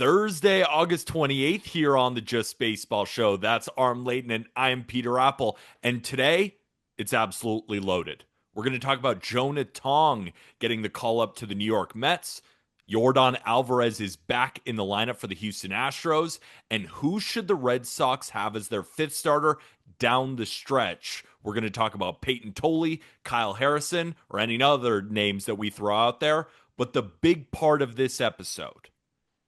Thursday, August 28th here on the Just Baseball Show. That's Arm Layton and I'm Peter Apple. And today, it's absolutely loaded. We're going to talk about Jonah Tong getting the call up to the New York Mets. Yordan Alvarez is back in the lineup for the Houston Astros. And who should the Red Sox have as their fifth starter down the stretch? We're going to talk about Peyton Tolle, Kyle Harrison, or any other names that we throw out there. But the big part of this episode,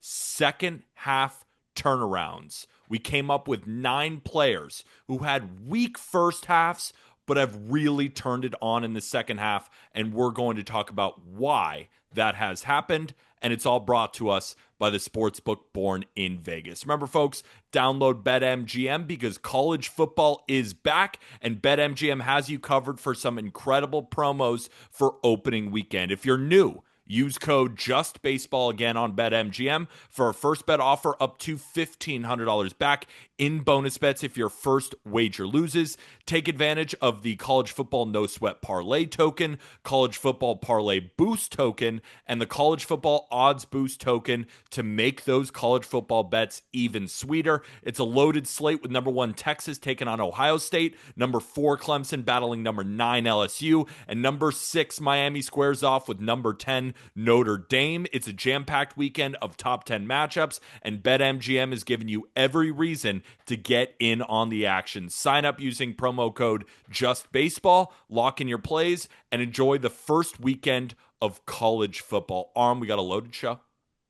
second half turnarounds. We came up with 9 players who had weak first halves, but have really turned it on in the second half. And we're going to talk about why that has happened. And it's all brought to us by the sportsbook born in Vegas. Remember, folks, download BetMGM because college football is back, and BetMGM has you covered for some incredible promos for opening weekend. If you're new, use code JUSTBASEBALL again on BetMGM for a first bet offer up to $1,500 back in bonus bets if your first wager loses. Take advantage of the college football no sweat parlay token, college football parlay boost token, and the college football odds boost token to make those college football bets even sweeter. It's a loaded slate with number 1 Texas taking on Ohio State, number 4 Clemson battling number 9 LSU, and number 6 Miami squares off with number 10 Notre Dame. It's a jam-packed weekend of top 10 matchups, and BetMGM is giving you every reason to get in on the action. Sign up using promo code JUSTBASEBALL, lock in your plays, and enjoy the first weekend of college football. Arm, we got a loaded show.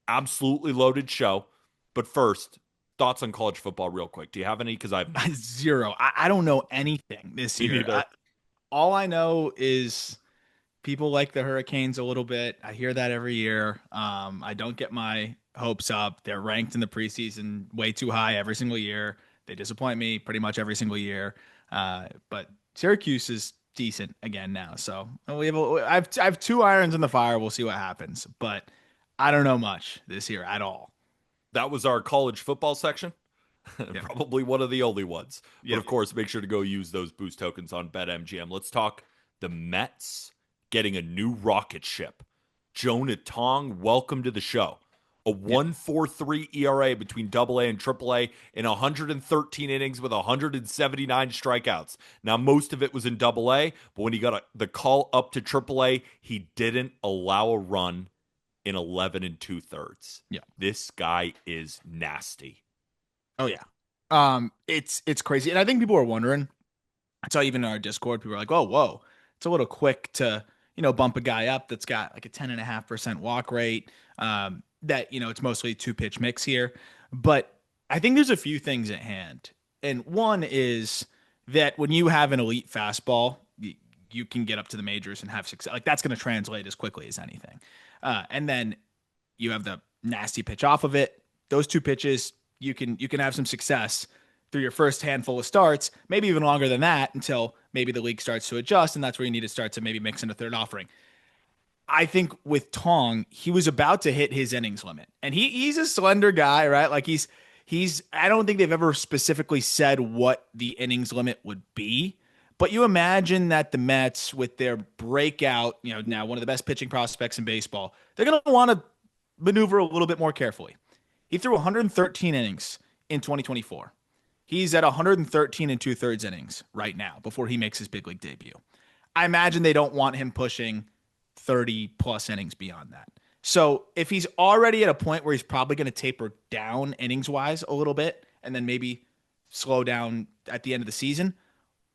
Absolutely loaded show. But first, thoughts on college football real quick. Do you have any? Because I've zero. I don't know anything this year. All I know is people like the Hurricanes a little bit. I hear that every year. I don't get my hopes up. They're ranked in the preseason way too high every single year. They disappoint me pretty much every single year. But Syracuse is decent again now. So I have 2 irons in the fire. We'll see what happens. But I don't know much this year at all. That was our college football section. Yeah. Probably one of the only ones. Yeah. But of course, make sure to go use those boost tokens on BetMGM. Let's talk the Mets getting a new rocket ship. Jonah Tong, welcome to the show. A 1.43 ERA between AA and AAA in 113 innings with 179 strikeouts. Now, most of it was in AA, but when he got the call up to AAA, he didn't allow a run in 11 2/3. Yeah. This guy is nasty. Oh, yeah. It's crazy. And I think people are wondering, I saw even in our Discord, people are like, oh, whoa, it's a little quick to, bump a guy up that's got like a 10.5% walk rate. That, it's mostly a 2-pitch mix here. But I think there's a few things at hand. And one is that when you have an elite fastball, you can get up to the majors and have success. Like, that's going to translate as quickly as anything. And then you have the nasty pitch off of it. Those 2 pitches, you can have some success through your first handful of starts, maybe even longer than that until maybe the league starts to adjust. And that's where you need to start to maybe mix in a third offering. I think with Tong, he was about to hit his innings limit, and he's a slender guy, right? Like he's, I don't think they've ever specifically said what the innings limit would be, but you imagine that the Mets with their breakout, now one of the best pitching prospects in baseball, they're going to want to maneuver a little bit more carefully. He threw 113 innings in 2024. He's at 113 2/3 innings right now before he makes his big league debut. I imagine they don't want him pushing 30 plus innings beyond that. So if he's already at a point where he's probably going to taper down innings wise a little bit and then maybe slow down at the end of the season,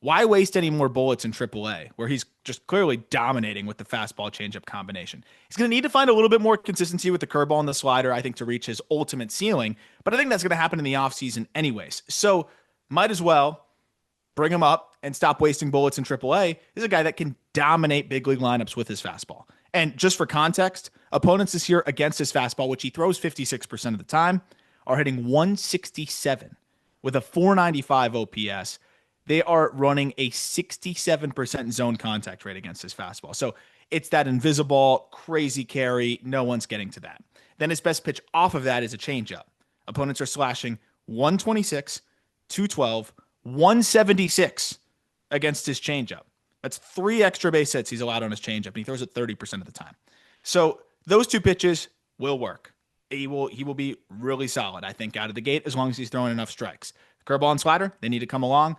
why waste any more bullets in AAA where he's just clearly dominating with the fastball changeup combination? He's going to need to find a little bit more consistency with the curveball and the slider, I think, to reach his ultimate ceiling. But I think that's going to happen in the offseason anyways. So might as well bring him up and stop wasting bullets in AAA. He's a guy that can dominate big league lineups with his fastball. And just for context, opponents this year against his fastball, which he throws 56% of the time, are hitting 167 with a 495 OPS. They are running a 67% zone contact rate against his fastball. So it's that invisible, crazy carry. No one's getting to that. Then his best pitch off of that is a changeup. Opponents are slashing 126, 212, 176 against his changeup. That's 3 extra base hits he's allowed on his changeup, and he throws it 30% of the time. So those 2 pitches will work. he will be really solid, I think, out of the gate as long as he's throwing enough strikes. Curveball and slider, they need to come along.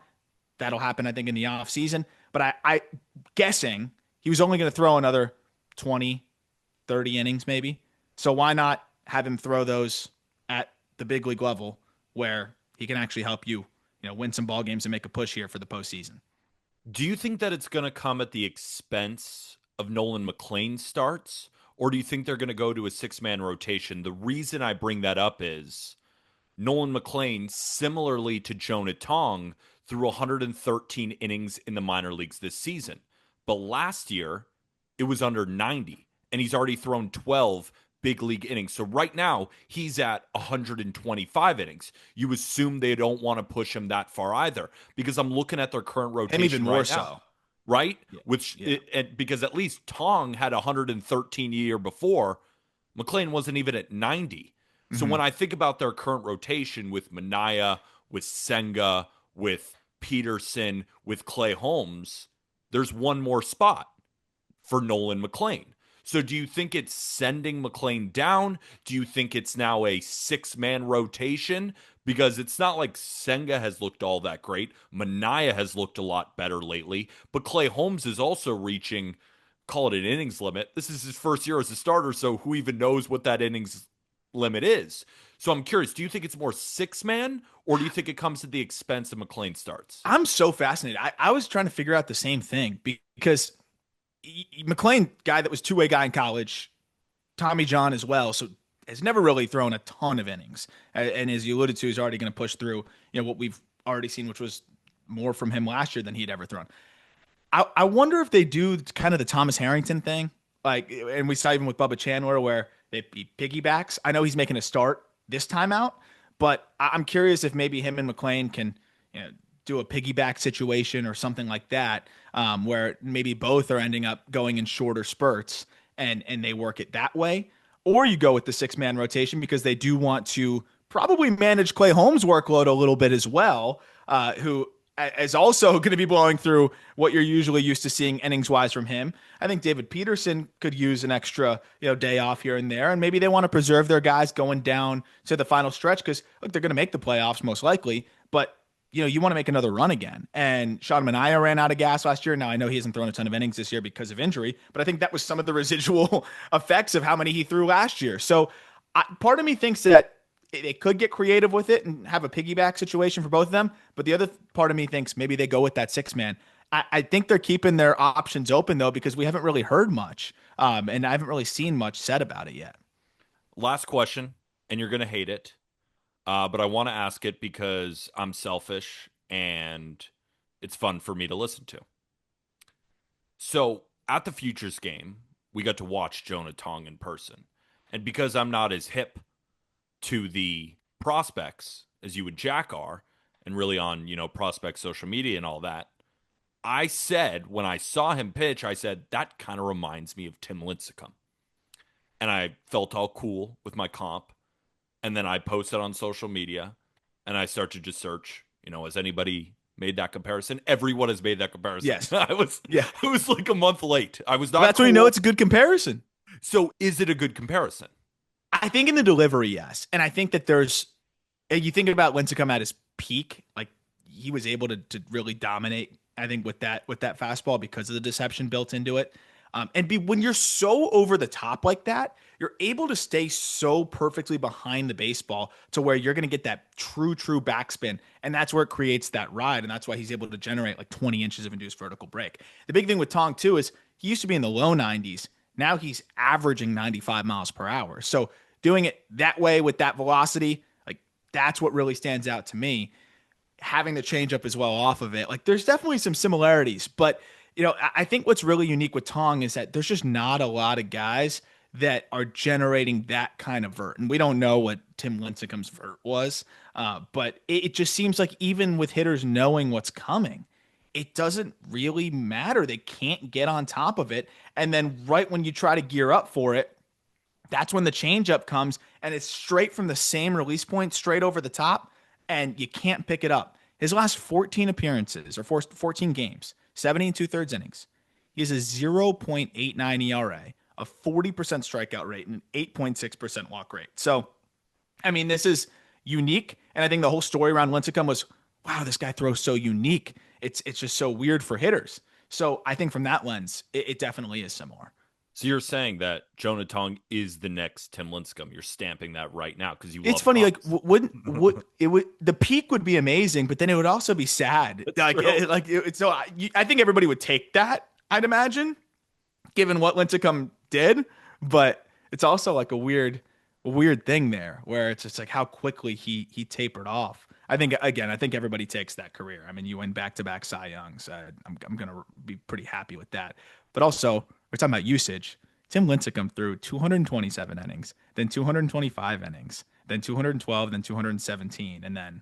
That'll happen, I think, in the offseason. But I guessing he was only going to throw another 20, 30 innings maybe. So why not have him throw those at the big league level where he can actually help you, win some ball games and make a push here for the postseason? Do you think that it's going to come at the expense of Nolan McLean's starts, or do you think they're going to go to a six-man rotation? The reason I bring that up is Nolan McLean, similarly to Jonah Tong, threw 113 innings in the minor leagues this season. But last year, it was under 90, and he's already thrown 12 big league innings. So right now, he's at 125 innings. You assume they don't want to push him that far either, because I'm looking at their current rotation And even more right so. now. Right? Yeah. Which, Yeah. because at least Tong had 113 a year before, McLean wasn't even at 90. So when I think about their current rotation with Manaea, with Senga, with Peterson, with Clay Holmes, there's one more spot for Nolan McLean. So do you think it's sending McLean down? Do you think it's now a six-man rotation? Because it's not like Senga has looked all that great. Manaea has looked a lot better lately. But Clay Holmes is also reaching, call it an innings limit. This is his first year as a starter, so who even knows what that innings limit is? So I'm curious, do you think it's more six-man, or do you think it comes at the expense of McLean starts? I'm so fascinated. I was trying to figure out the same thing because McLean, guy that was two-way guy in college, Tommy John as well, so has never really thrown a ton of innings. And as you alluded to, he's already going to push through, what we've already seen, which was more from him last year than he'd ever thrown. I wonder if they do kind of the Thomas Harrington thing, and we saw even with Bubba Chandler where he piggybacks. I know he's making a start this time out, but I'm curious if maybe him and McLean can, do a piggyback situation or something like that, where maybe both are ending up going in shorter spurts and they work it that way. Or you go with the six-man rotation because they do want to probably manage Clay Holmes' workload a little bit as well, who is also going to be blowing through what you're usually used to seeing innings-wise from him. I think David Peterson could use an extra, day off here and there, and maybe they want to preserve their guys going down to the final stretch because, look, they're going to make the playoffs most likely, but you want to make another run again. And Sean Manaea ran out of gas last year. Now, I know he hasn't thrown a ton of innings this year because of injury, but I think that was some of the residual effects of how many he threw last year. So part of me thinks that they could get creative with it and have a piggyback situation for both of them. But the other part of me thinks maybe they go with that six-man. I think they're keeping their options open, though, because we haven't really heard much. And I haven't really seen much said about it yet. Last question, and you're going to hate it. But I want to ask it because I'm selfish and it's fun for me to listen to. So at the Futures game, we got to watch Jonah Tong in person. And because I'm not as hip to the prospects as you and Jack are, and really on, prospect social media and all that, I said, when I saw him pitch, I said, that kind of reminds me of Tim Lincecum. And I felt all cool with my comp. And then I posted on social media and I start to just search, has anybody made that comparison? Everyone has made that comparison. Yes. It was like a month late. I was not. That's when it's a good comparison. So is it a good comparison? I think in the delivery, yes. And I think that you think about Lincecum at his peak, like he was able to really dominate, I think, with that fastball because of the deception built into it. When you're so over the top like that, you're able to stay so perfectly behind the baseball to where you're going to get that true backspin. And that's where it creates that ride. And that's why he's able to generate like 20 inches of induced vertical break. The big thing with Tong, too, is he used to be in the low 90s. Now he's averaging 95 miles per hour. So doing it that way with that velocity, like that's what really stands out to me. Having the changeup as well off of it, like there's definitely some similarities, but I think what's really unique with Tong is that there's just not a lot of guys that are generating that kind of vert. And we don't know what Tim Lincecum's vert was, but it just seems like even with hitters knowing what's coming, it doesn't really matter. They can't get on top of it. And then right when you try to gear up for it, that's when the changeup comes and it's straight from the same release point, straight over the top, and you can't pick it up. His last 14 appearances or 14 games, 70 and 2/3 innings. He has a 0.89 ERA, a 40% strikeout rate, and an 8.6% walk rate. So, I mean, this is unique. And I think the whole story around Lincecum was, wow, this guy throws so unique. It's just so weird for hitters. So I think from that lens, it definitely is similar. So you're saying that Jonah Tong is the next Tim Lincecum. You're stamping that right now because you It's love funny, like Tongs. would it would the peak would be amazing, but then it would also be sad. That's Like true. so I think everybody would take that. I'd imagine, given what Lincecum did, but it's also like a weird thing there where it's just like how quickly he tapered off. I think everybody takes that career. I mean, you win back to back Cy Youngs. I'm gonna be pretty happy with that. But also, we're talking about usage. Tim Lincecum threw 227 innings, then 225 innings, then 212, then 217, and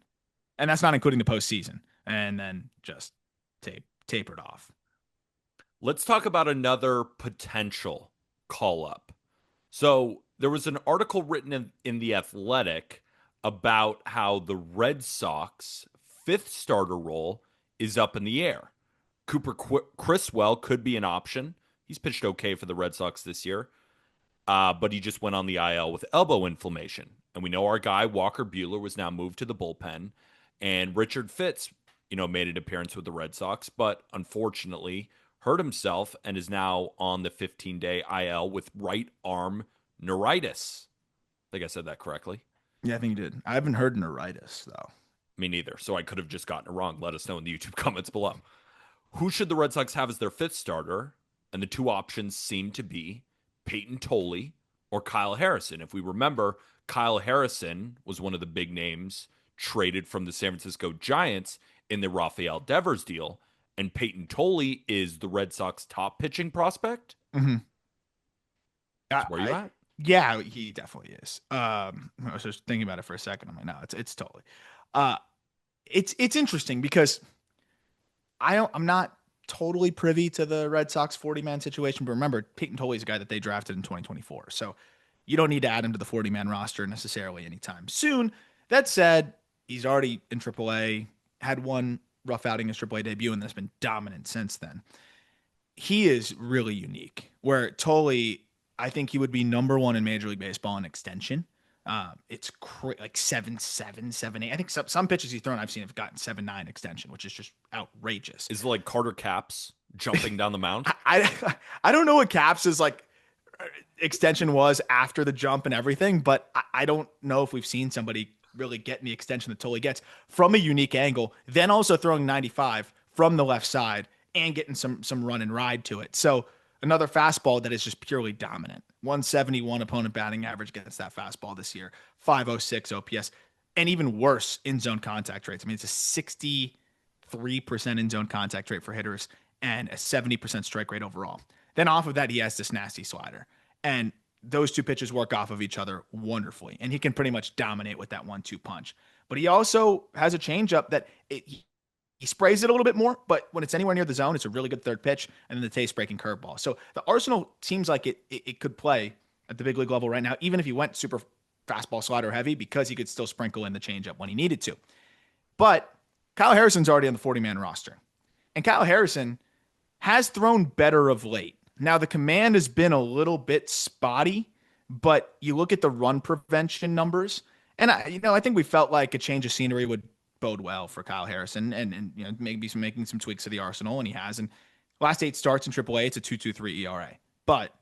that's not including the postseason, and then just tapered off. Let's talk about another potential call up. So there was an article written in The Athletic about how the Red Sox fifth starter role is up in the air. Cooper Criswell could be an option. He's pitched okay for the Red Sox this year, but he just went on the IL with elbow inflammation. And we know our guy, Walker Buehler, was now moved to the bullpen. And Richard Fitz, made an appearance with the Red Sox, but unfortunately hurt himself and is now on the 15-day IL with right arm neuritis. I think I said that correctly. Yeah, I think you did. I haven't heard neuritis though. Me neither. So I could have just gotten it wrong. Let us know in the YouTube comments below. Who should the Red Sox have as their fifth starter? And the two options seem to be Peyton Tolley or Kyle Harrison. If we remember, Kyle Harrison was one of the big names traded from the San Francisco Giants in the Rafael Devers deal. And Peyton Tolley is the Red Sox top pitching prospect. Mm-hmm. Where you at? Yeah, he definitely is. I was just thinking about it for a second. I'm like, no, it's totally. Uh, it's interesting because I'm not totally privy to the Red Sox 40-man situation, but remember, Peyton Tolley is a guy that they drafted in 2024, so you don't need to add him to the 40-man roster necessarily anytime soon. That said, he's already in AAA, had one rough outing in his AAA debut, and that's been dominant since then. He is really unique. Where Tolley, I think he would be number one in Major League Baseball in extension. It's like 7.7, 7.8. I think some pitches he's thrown I've seen have gotten 7.9 extension, which is just outrageous. Is it like Carter Capps jumping down the mound? I don't know what Capps' like extension was after the jump and everything, but I don't know if we've seen somebody really getting the extension that Tolley gets from a unique angle, then also throwing 95 from the left side and getting some run and ride to it. So another fastball that is just purely dominant. 171 opponent batting average against that fastball this year. 506 OPS. And even worse, in-zone contact rates. I mean, it's a 63% in-zone contact rate for hitters and a 70% strike rate overall. Then off of that, he has this nasty slider. And those two pitches work off of each other wonderfully. And he can pretty much dominate with that 1-2 punch. But he also has a changeup that he sprays it a little bit more, but when it's anywhere near the zone, it's a really good third pitch, and then the taste-breaking curveball. So the arsenal seems like it could play at the big league level right now, even if he went super fastball slider heavy, because he could still sprinkle in the changeup when he needed to. But Kyle Harrison's already on the 40-man roster, and Kyle Harrison has thrown better of late. Now, the command has been a little bit spotty, but you look at the run prevention numbers, and I think we felt like a change of scenery would bode well for Kyle Harrison and maybe making some tweaks to the arsenal, and he has. And last 8 starts in AAA, it's a 2.23 ERA, but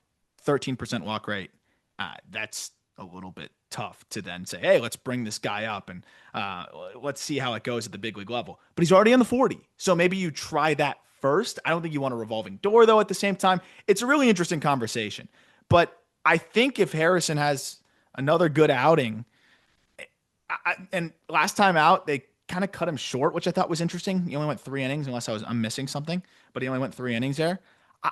13% walk rate. That's a little bit tough to then say, hey, let's bring this guy up and let's see how it goes at the big league level. But he's already on the 40, so maybe you try that first. I don't think you want a revolving door, though, at the same time. It's a really interesting conversation. But I think if Harrison has another good outing, and last time out, they kind of cut him short, which I thought was interesting. He only went 3 innings, unless I'm missing something, but he only went 3 innings there.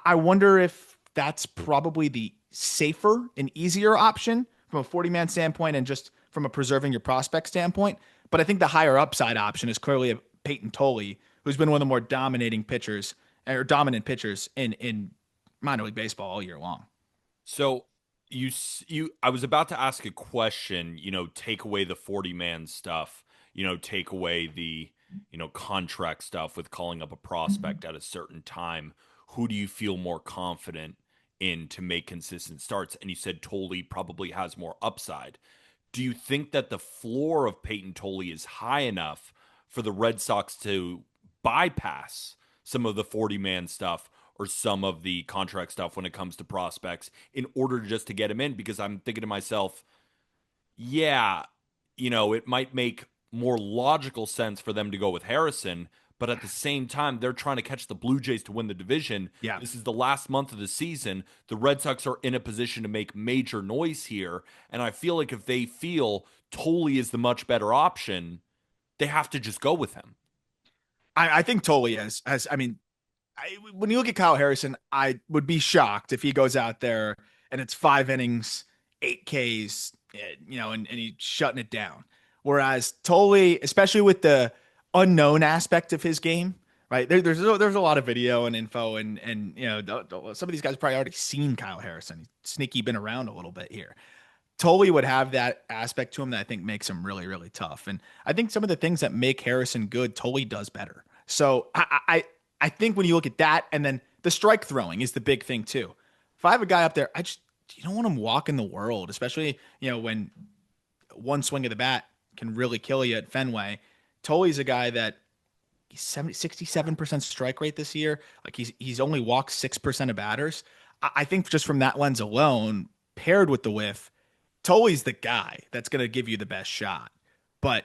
I wonder if that's probably the safer and easier option from a 40-man standpoint and just from a preserving your prospect standpoint. But I think the higher upside option is clearly a Peyton Tolley, who's been one of the more dominant pitchers in minor league baseball all year long. So I was about to ask a question, take away the 40-man stuff, take away the, contract stuff with calling up a prospect at a certain time. Who do you feel more confident in to make consistent starts. And you said Tolley probably has more upside. Do you think that the floor of Peyton Tolley is high enough for the Red Sox to bypass some of the 40-man stuff or some of the contract stuff when it comes to prospects in order just to get him in? Because I'm thinking to myself, yeah, it might make more logical sense for them to go with Harrison, but at the same time, they're trying to catch the Blue Jays to win the division. Yeah. This is the last month of the season. The Red Sox are in a position to make major noise here, and I feel like if they feel Tolley is the much better option, they have to just go with him. I think Tolley has. I mean, when you look at Kyle Harrison, I would be shocked if he goes out there and it's 5 innings, 8 Ks, and he's shutting it down. Whereas Tolley, especially with the unknown aspect of his game, right? There's a lot of video and info, and some of these guys probably already seen Kyle Harrison. He's sneaky, been around a little bit here. Tolley would have that aspect to him that I think makes him really, really tough. And I think some of the things that make Harrison good, Tolley does better. So I think when you look at that, and then the strike throwing is the big thing too. If I have a guy up there, you don't want him walking the world, especially when one swing of the bat can really kill you at Fenway. Tolley's a guy that he's 67% strike rate this year. Like he's only walked 6% of batters. I think just from that lens alone, paired with the whiff, Tolley's the guy that's going to give you the best shot. But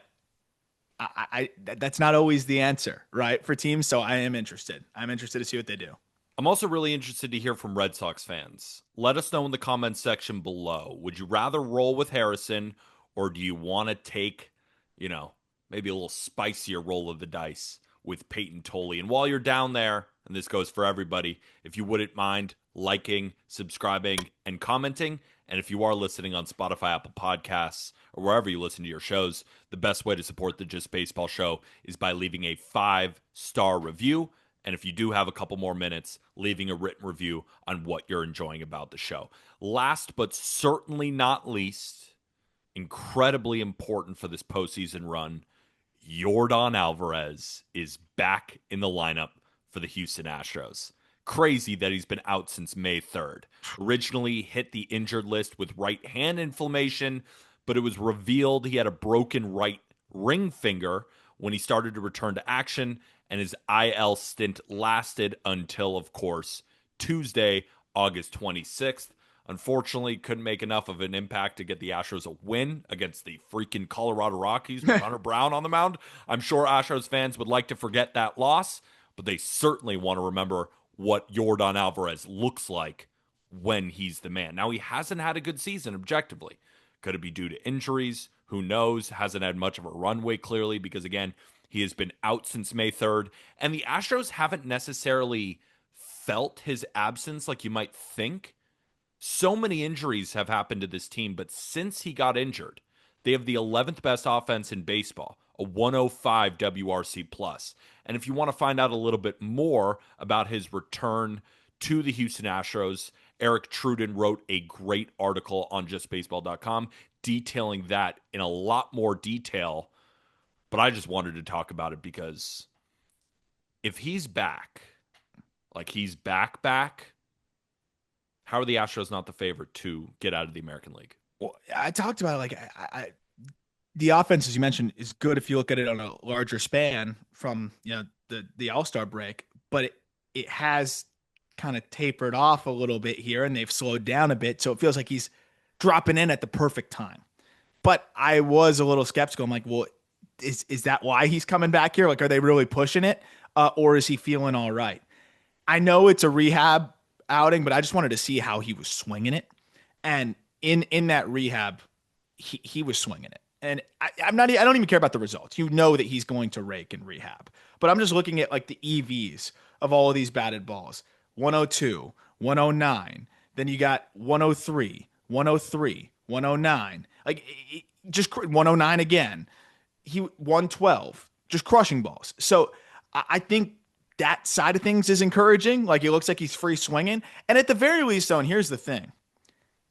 that's not always the answer, right, for teams. So I am interested. I'm interested to see what they do. I'm also really interested to hear from Red Sox fans. Let us know in the comments section below. Would you rather roll with Harrison, or do you want to take, maybe a little spicier roll of the dice with Peyton Tolley? And while you're down there, and this goes for everybody, if you wouldn't mind liking, subscribing, and commenting, and if you are listening on Spotify, Apple Podcasts, or wherever you listen to your shows, the best way to support the Just Baseball show is by leaving a 5-star review. And if you do have a couple more minutes, leaving a written review on what you're enjoying about the show. Last but certainly not least, incredibly important for this postseason run, Yordan Alvarez is back in the lineup for the Houston Astros. Crazy that he's been out since May 3rd. Originally hit the injured list with right hand inflammation, but it was revealed he had a broken right ring finger when he started to return to action, and his IL stint lasted until, of course, Tuesday, August 26th. Unfortunately, couldn't make enough of an impact to get the Astros a win against the freaking Colorado Rockies with Hunter Brown on the mound. I'm sure Astros fans would like to forget that loss, but they certainly want to remember what Yordan Alvarez looks like when he's the man. Now, he hasn't had a good season objectively. Could it be due to injuries? Who knows? Hasn't had much of a runway, clearly, because, again, he has been out since May 3rd. And the Astros haven't necessarily felt his absence like you might think. So many injuries have happened to this team, but since he got injured, they have the 11th best offense in baseball, a 105 WRC plus. And if you want to find out a little bit more about his return to the Houston Astros, Eric Truden wrote a great article on justbaseball.com detailing that in a lot more detail. But I just wanted to talk about it because if he's back, like he's back, how are the Astros not the favorite to get out of the American League? Well, I talked about it, like the offense, as you mentioned, is good if you look at it on a larger span from the All-Star break, but it has kind of tapered off a little bit here, and they've slowed down a bit, so it feels like he's dropping in at the perfect time. But I was a little skeptical. I'm like, well, is that why he's coming back here? Like, are they really pushing it, or is he feeling all right? I know it's a rehab outing, but I just wanted to see how he was swinging it, and in that rehab, he was swinging it. And I don't even care about the results. You know that he's going to rake in rehab. But I'm just looking at like the EVs of all of these batted balls. 102, 109. Then you got 103, 103, 109. Like just 109 again. He 112, just crushing balls. So I think that side of things is encouraging. Like it looks like he's free swinging. And at the very least, though, and here's the thing.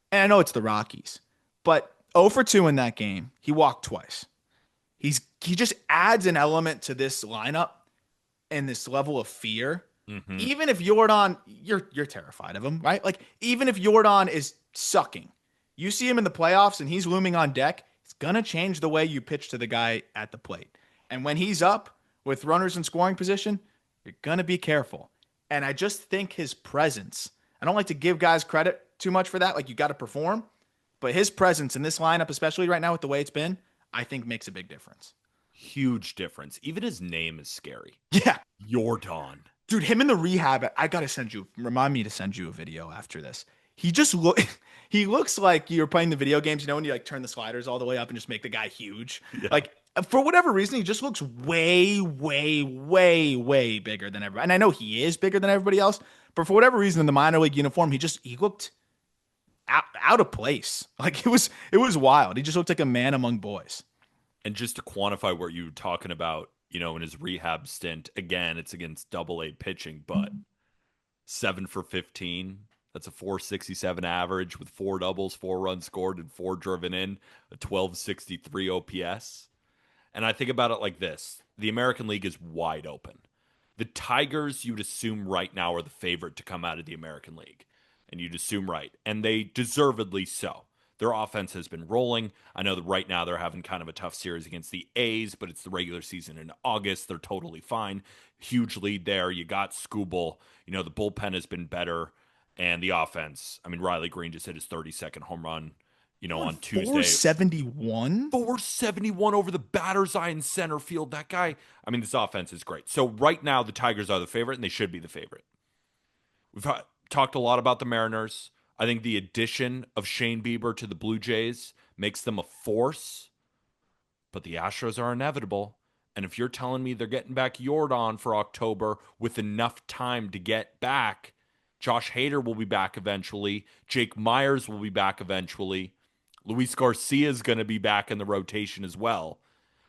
And I know it's the Rockies, but 0 for 2 in that game. He walked twice. He just adds an element to this lineup and this level of fear Mm-hmm. Even if Yordan, you're terrified of him, right? Like even if Yordan is sucking, you see him in the playoffs and he's looming on deck, it's gonna change the way you pitch to the guy at the plate. And when he's up with runners in scoring position, you're gonna be careful. And I just think his presence. I don't like to give guys credit too much for that. Like you got to perform, but his presence in this lineup, especially right now with the way it's been, I think makes a big difference. Huge difference. Even his name is scary. Yeah. Yordan. Dude, him in the rehab, I gotta remind me to send you a video after this. He just look he looks like you're playing the video games, when you like turn the sliders all the way up and just make the guy huge. Yeah. Like for whatever reason, he just looks way, way, way, way bigger than everybody. And I know he is bigger than everybody else, but for whatever reason in the minor league uniform, he looked out of place. Like it was wild. He just looked like a man among boys. And just to quantify what you were talking about, in his rehab stint, again, it's against AA pitching, but 7 for 15. That's a 467 average with 4 doubles, 4 runs scored, and 4 driven in, a 1263 OPS. And I think about it like this: the American League is wide open. The Tigers, you'd assume right now, are the favorite to come out of the American League. And you'd assume right. And they deservedly so. Their offense has been rolling. I know that right now they're having kind of a tough series against the A's, but it's the regular season in August. They're totally fine. Huge lead there. You got Scooble. The bullpen has been better. And the offense, Riley Green just hit his 32nd home run, on Tuesday. 471? 471 over the batter's eye in center field. That guy, this offense is great. So right now the Tigers are the favorite, and they should be the favorite. We've talked a lot about the Mariners. I think the addition of Shane Bieber to the Blue Jays makes them a force, but the Astros are inevitable. And if you're telling me they're getting back Yordan for October with enough time to get back, Josh Hader will be back eventually. Jake Myers will be back eventually. Luis Garcia is going to be back in the rotation as well.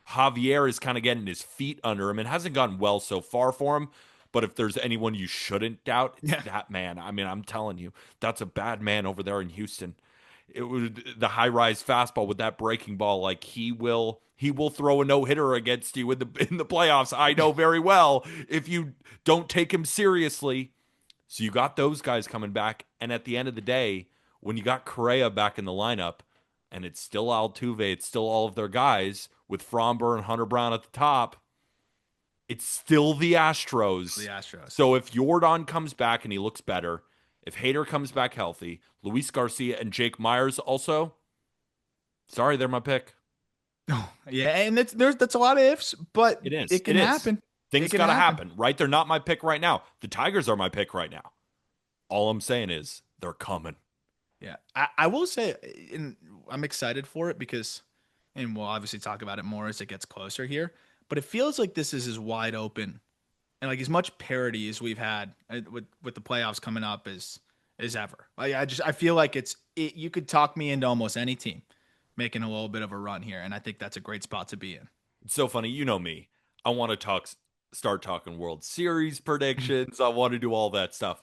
Javier is kind of getting his feet under him and hasn't gone well so far for him. But if there's anyone you shouldn't doubt, it's that man. I'm telling you, that's a bad man over there in Houston. It would the high-rise fastball with that breaking ball, like he will throw a no-hitter against you in the playoffs. I know very well if you don't take him seriously. So you got those guys coming back, and at the end of the day, when you got Correa back in the lineup, and it's still Altuve, it's still all of their guys with Fromber and Hunter Brown at the top. It's still the Astros. So if Yordan comes back and he looks better, if Hader comes back healthy, Luis Garcia and Jake Myers also, sorry, they're my pick. Oh, yeah, and that's a lot of ifs, but it can happen. Things got to happen, right? They're not my pick right now. The Tigers are my pick right now. All I'm saying is they're coming. Yeah, I will say, and I'm excited for it because, and we'll obviously talk about it more as it gets closer here, but it feels like this is as wide open and like as much parity as we've had with the playoffs coming up as ever. Like I feel like you could talk me into almost any team making a little bit of a run here, and I think that's a great spot to be in. It's so funny, you know me. I want to start talking World Series predictions. I want to do all that stuff.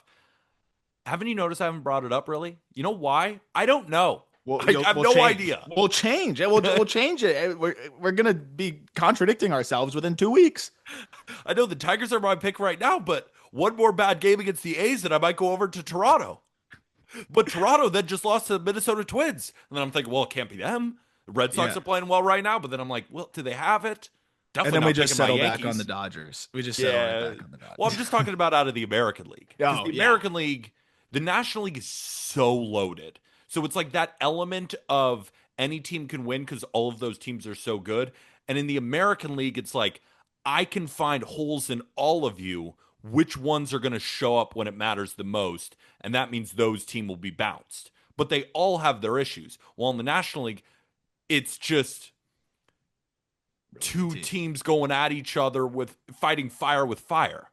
Haven't you noticed I haven't brought it up really? You know why? I don't know. I have no idea. We'll change it. We'll change it. We're gonna be contradicting ourselves within 2 weeks. I know the Tigers are my pick right now, but one more bad game against the A's and I might go over to Toronto. But Toronto then just lost to the Minnesota Twins. And then I'm thinking, well, it can't be them. The Red Sox are playing well right now, but then I'm like, well, do they have it? Definitely. And then we just settle back on the Dodgers. We just settle right back on the Dodgers. Well, I'm just talking about out of the American League. The American League, the National League is so loaded. So it's like that element of any team can win because all of those teams are so good. And in the American League, it's like I can find holes in all of you. Which ones are going to show up when it matters the most? And that means those teams will be bounced. But they all have their issues. While in the National League, it's just two teams going at each other with fighting fire with fire.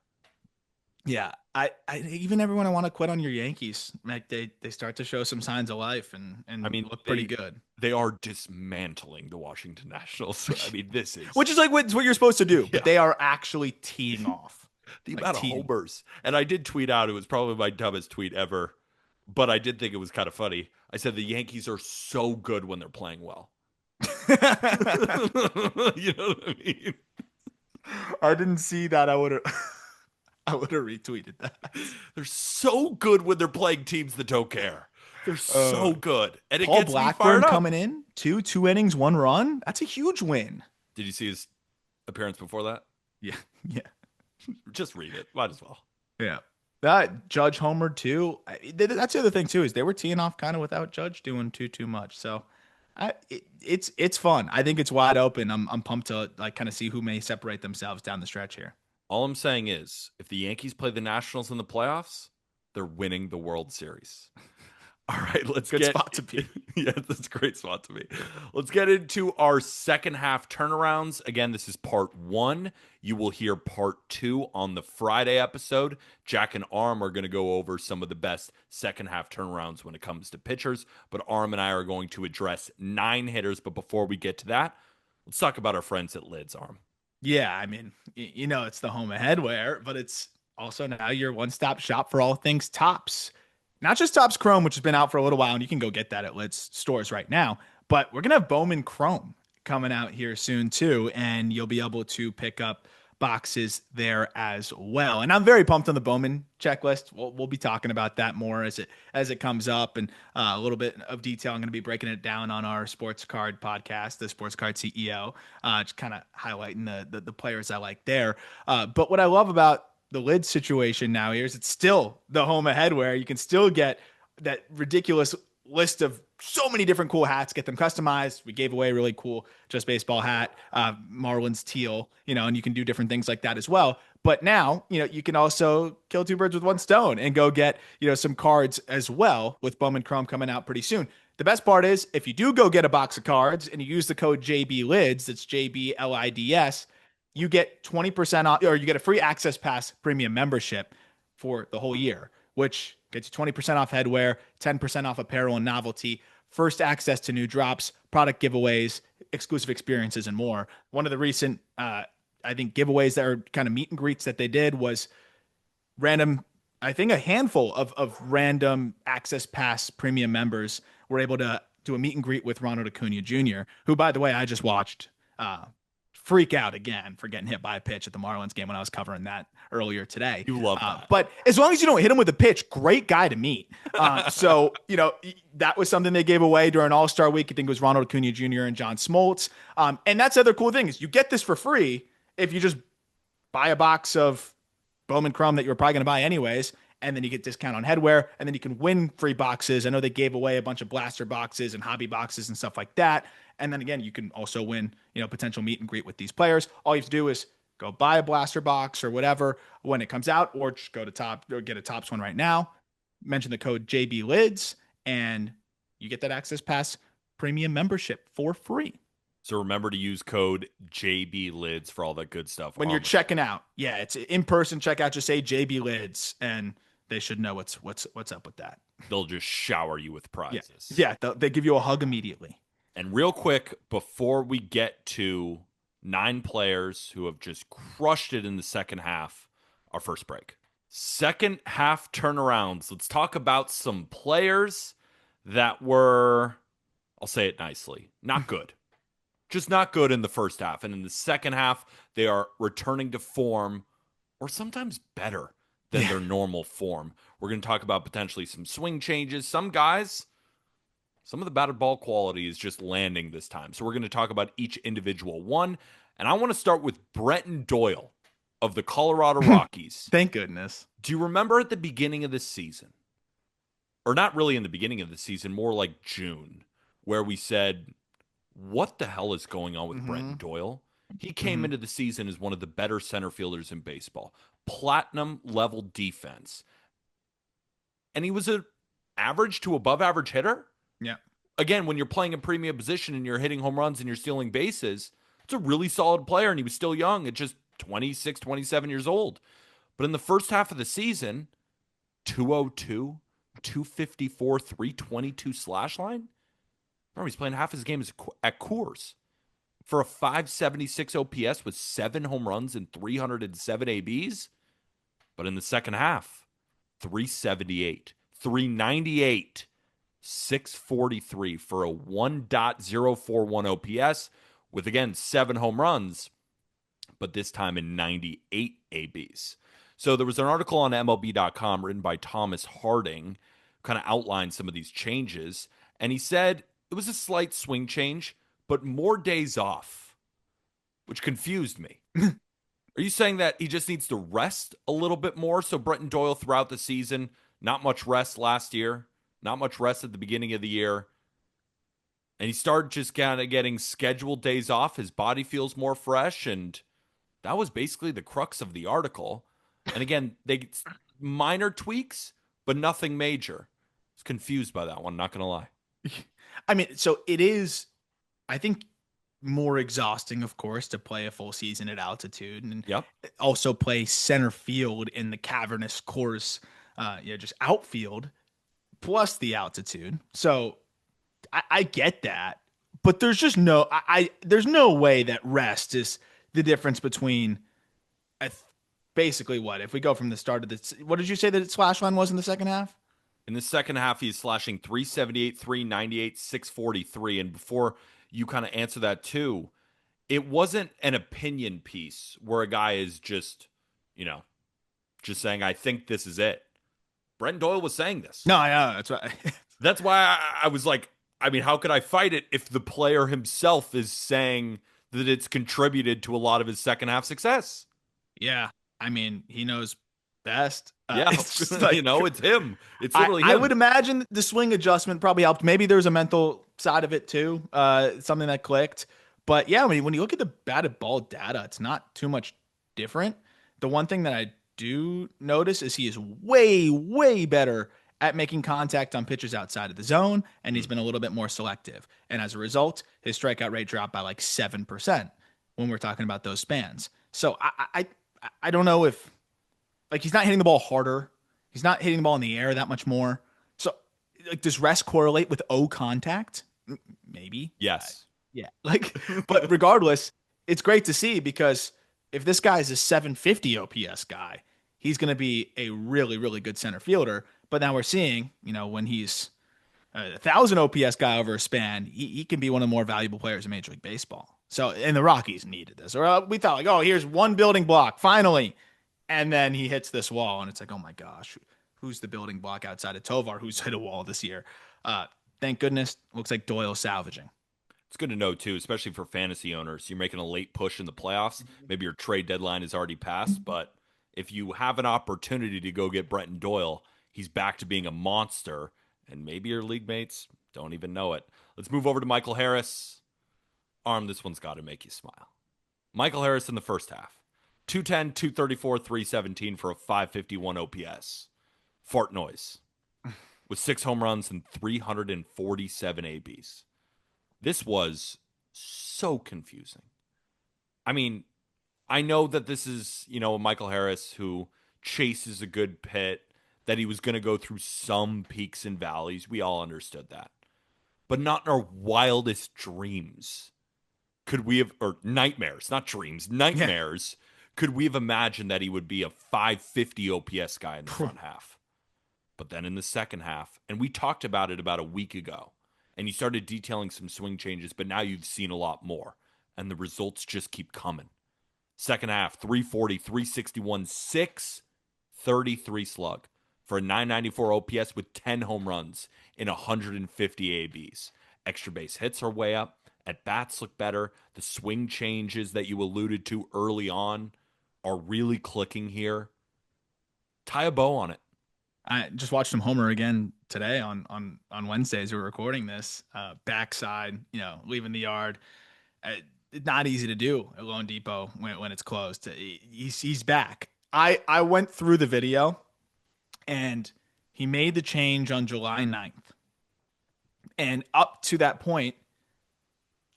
Yeah, I even everyone I want to quit on your Yankees, like they start to show some signs of life and look pretty good. They are dismantling the Washington Nationals. This is which is like what you're supposed to do, but they are actually teeing off. The amount of homers. And I did tweet out, it was probably my dumbest tweet ever, but I did think it was kind of funny. I said the Yankees are so good when they're playing well. You know what I mean? I didn't see that. I would have. I would have retweeted that. They're so good when they're playing teams that don't care. They're Uh, so good. And it Paul gets me fired Blackburn up. coming in, two innings, 1 run. That's a huge win. Did you see his appearance before that? Yeah, yeah, Just read it. Might as well. yeah. That Judge homered too. That's the other thing too is they were teeing off kind of without Judge doing too much. So, it's fun. I think it's wide open. I'm pumped to like kind of see who may separate themselves down the stretch here. All I'm saying is if the Yankees play the Nationals in the playoffs, they're winning the World Series. All right, let's Good get spot to be. Yeah, that's a great spot to be. Let's get into our second half turnarounds. Again, this is part 1. You will hear part 2 on the Friday episode. Jack and Arm are going to go over some of the best second half turnarounds when it comes to pitchers, but Arm and I are going to address 9 hitters. But before we get to that, let's talk about our friends at Lids, Arm. Yeah, I mean, it's the home of headwear, but it's also now your one-stop shop for all things tops. Not just Topps Chrome, which has been out for a little while, and you can go get that at Lids stores right now, but we're going to have Bowman Chrome coming out here soon too, and you'll be able to pick up boxes there as well. And I'm very pumped on the Bowman checklist. We'll be talking about that more as it comes up, and a little bit of detail. I'm going to be breaking it down on our Sports Card podcast, the Sports Card CEO, just kind of highlighting the players I like there. But what I love about the lid situation now here is it's still the home of headwear. You can still get that ridiculous list of so many different cool hats, get them customized. We gave away a really cool Just Baseball hat, Marlins teal, and you can do different things like that as well. But now, you can also kill 2 birds with 1 stone and go get, some cards as well with Bowman Chrome coming out pretty soon. The best part is if you do go get a box of cards and you use the code JBLIDS, that's JBLIDS, you get 20% off, or you get a free Access Pass premium membership for the whole year, which gets you 20% off headwear, 10% off apparel and novelty, first access to new drops, product giveaways, exclusive experiences, and more. One of the recent, I think, giveaways that are kind of meet and greets that they did was random, I think a handful of random Access Pass premium members were able to do a meet and greet with Ronald Acuna Jr., who, by the way, I just watched freak out again for getting hit by a pitch at the Marlins game when I was covering that earlier today. You love that. But as long as you don't hit him with a pitch, great guy to meet. So, that was something they gave away during All-Star Week. I think it was Ronald Acuna Jr. and John Smoltz. And that's the other cool thing is you get this for free if you just buy a box of Bowman Chrome that you're probably going to buy anyways, and then you get discount on headwear, and then you can win free boxes. I know they gave away a bunch of blaster boxes and hobby boxes and stuff like that. And then again, you can also win, potential meet and greet with these players. All you have to do is go buy a blaster box or whatever when it comes out, or just go to Top or get a Topps one right now. Mention the code JBLIDS, and you get that Access Pass premium membership for free. So remember to use code JBLIDS for all that good stuff. When you're checking out. Yeah, it's in-person checkout. Just say JBLIDS, and they should know what's up with that. They'll just shower you with prizes. Yeah, they give you a hug immediately. And real quick, before we get to 9 players who have just crushed it in the second half, our first break. Second half turnarounds. Let's talk about some players that were, I'll say it nicely, not good. Just not good in the first half. And in the second half, they are returning to form, or sometimes better than their normal form. We're going to talk about potentially some swing changes. Some guys, some of the batted ball quality is just landing this time. So we're going to talk about each individual one. And I want to start with Brenton Doyle of the Colorado Rockies. Thank goodness. Do you remember at the beginning of the season, or not really in the beginning of the season, more like June, where we said, what the hell is going on with Brenton Doyle? He came into the season as one of the better center fielders in baseball. Platinum level defense. And he was an average to above average hitter. Yeah. Again, when you're playing a premium position and you're hitting home runs and you're stealing bases, it's a really solid player, and he was still young at just 26, 27 years old. But in the first half of the season, 202, 254, 322 slash line. Remember, he's playing half his games at Coors for a 576 OPS with 7 home runs and 307 ABs. But in the second half, 378, 398, 643 for a 1.041 OPS with, again, 7 home runs, but this time in 98 ABs. So there was an article on MLB.com written by Thomas Harding, kind of outlined some of these changes. And he said it was a slight swing change, but more days off, which confused me. Are you saying that he just needs to rest a little bit more? So Brenton Doyle throughout the season, not much rest last year, not much rest at the beginning of the year. And he started just kind of getting scheduled days off. His body feels more fresh. And that was basically the crux of the article. And again, they minor tweaks, but nothing major. I was confused by that one, not going to lie. I mean, so it is, I think, more exhausting, of course, to play a full season at altitude and Yep. also play center field in the cavernous course, just outfield plus the altitude. So I get that, but there's just there's no way that rest is the difference between basically what if we go from the start of this. What did you say that its slash line was in the second half? In the second half, he's slashing 378, 398, 643. And before you kind of answer that too, it wasn't an opinion piece where a guy is just, just saying, I think this is it. Brenton Doyle was saying this. No, I know. That's right. That's why I was like, I mean, how could I fight it if the player himself is saying that it's contributed to a lot of his second half success? Yeah. I mean, he knows best. Yeah, It's like, it's him. It's literally him. I would imagine the swing adjustment probably helped. Maybe there's a mental side of it too, something that clicked. But yeah, I mean, when you look at the batted ball data, it's not too much different. The one thing that I do notice is he is way, way better at making contact on pitches outside of the zone, and he's been a little bit more selective. And as a result, his strikeout rate dropped by like 7% when we're talking about those spans. So I don't know if like he's not hitting the ball harder. He's not hitting the ball in the air that much more. So like does rest correlate with O contact? Maybe. Yes. Yeah. Like, but regardless, it's great to see because if this guy's a 750 OPS guy, he's going to be a really, really good center fielder. But now we're seeing, when he's a 1,000 OPS guy over a span, he can be one of the more valuable players in Major League Baseball. So, and the Rockies needed this. Or we thought like, oh, here's one building block, finally. And then he hits this wall, and it's like, oh my gosh, who's the building block outside of Tovar who's hit a wall this year? Thank goodness. Looks like Doyle's salvaging. It's good to know, too, especially for fantasy owners. You're making a late push in the playoffs. Maybe your trade deadline is already passed, but if you have an opportunity to go get Brenton Doyle, he's back to being a monster, and maybe your league mates don't even know it. Let's move over to Michael Harris. This one's got to make you smile. Michael Harris in the first half. 210, 234, 317 for a 551 OPS. Fart noise. With 6 home runs and 347 ABs. This was so confusing. I mean, I know that this is, a Michael Harris who chases a good pit, that he was going to go through some peaks and valleys. We all understood that. But not in our wildest dreams could we have, or nightmares, not dreams, nightmares, could we have imagined that he would be a 550 OPS guy in the front half. But then in the second half, and we talked about it about a week ago, and you started detailing some swing changes, but now you've seen a lot more, and the results just keep coming. Second half, 340, 361, 633 slug for a 994 OPS with 10 home runs in 150 ABs. Extra base hits are way up. At bats look better. The swing changes that you alluded to early on are really clicking here. Tie a bow on it. I just watched him homer again today on Wednesdays. We were recording this backside, leaving the yard. Not easy to do at Lone Depot when it's closed. He's back. I went through the video, and he made the change on July 9th. And up to that point,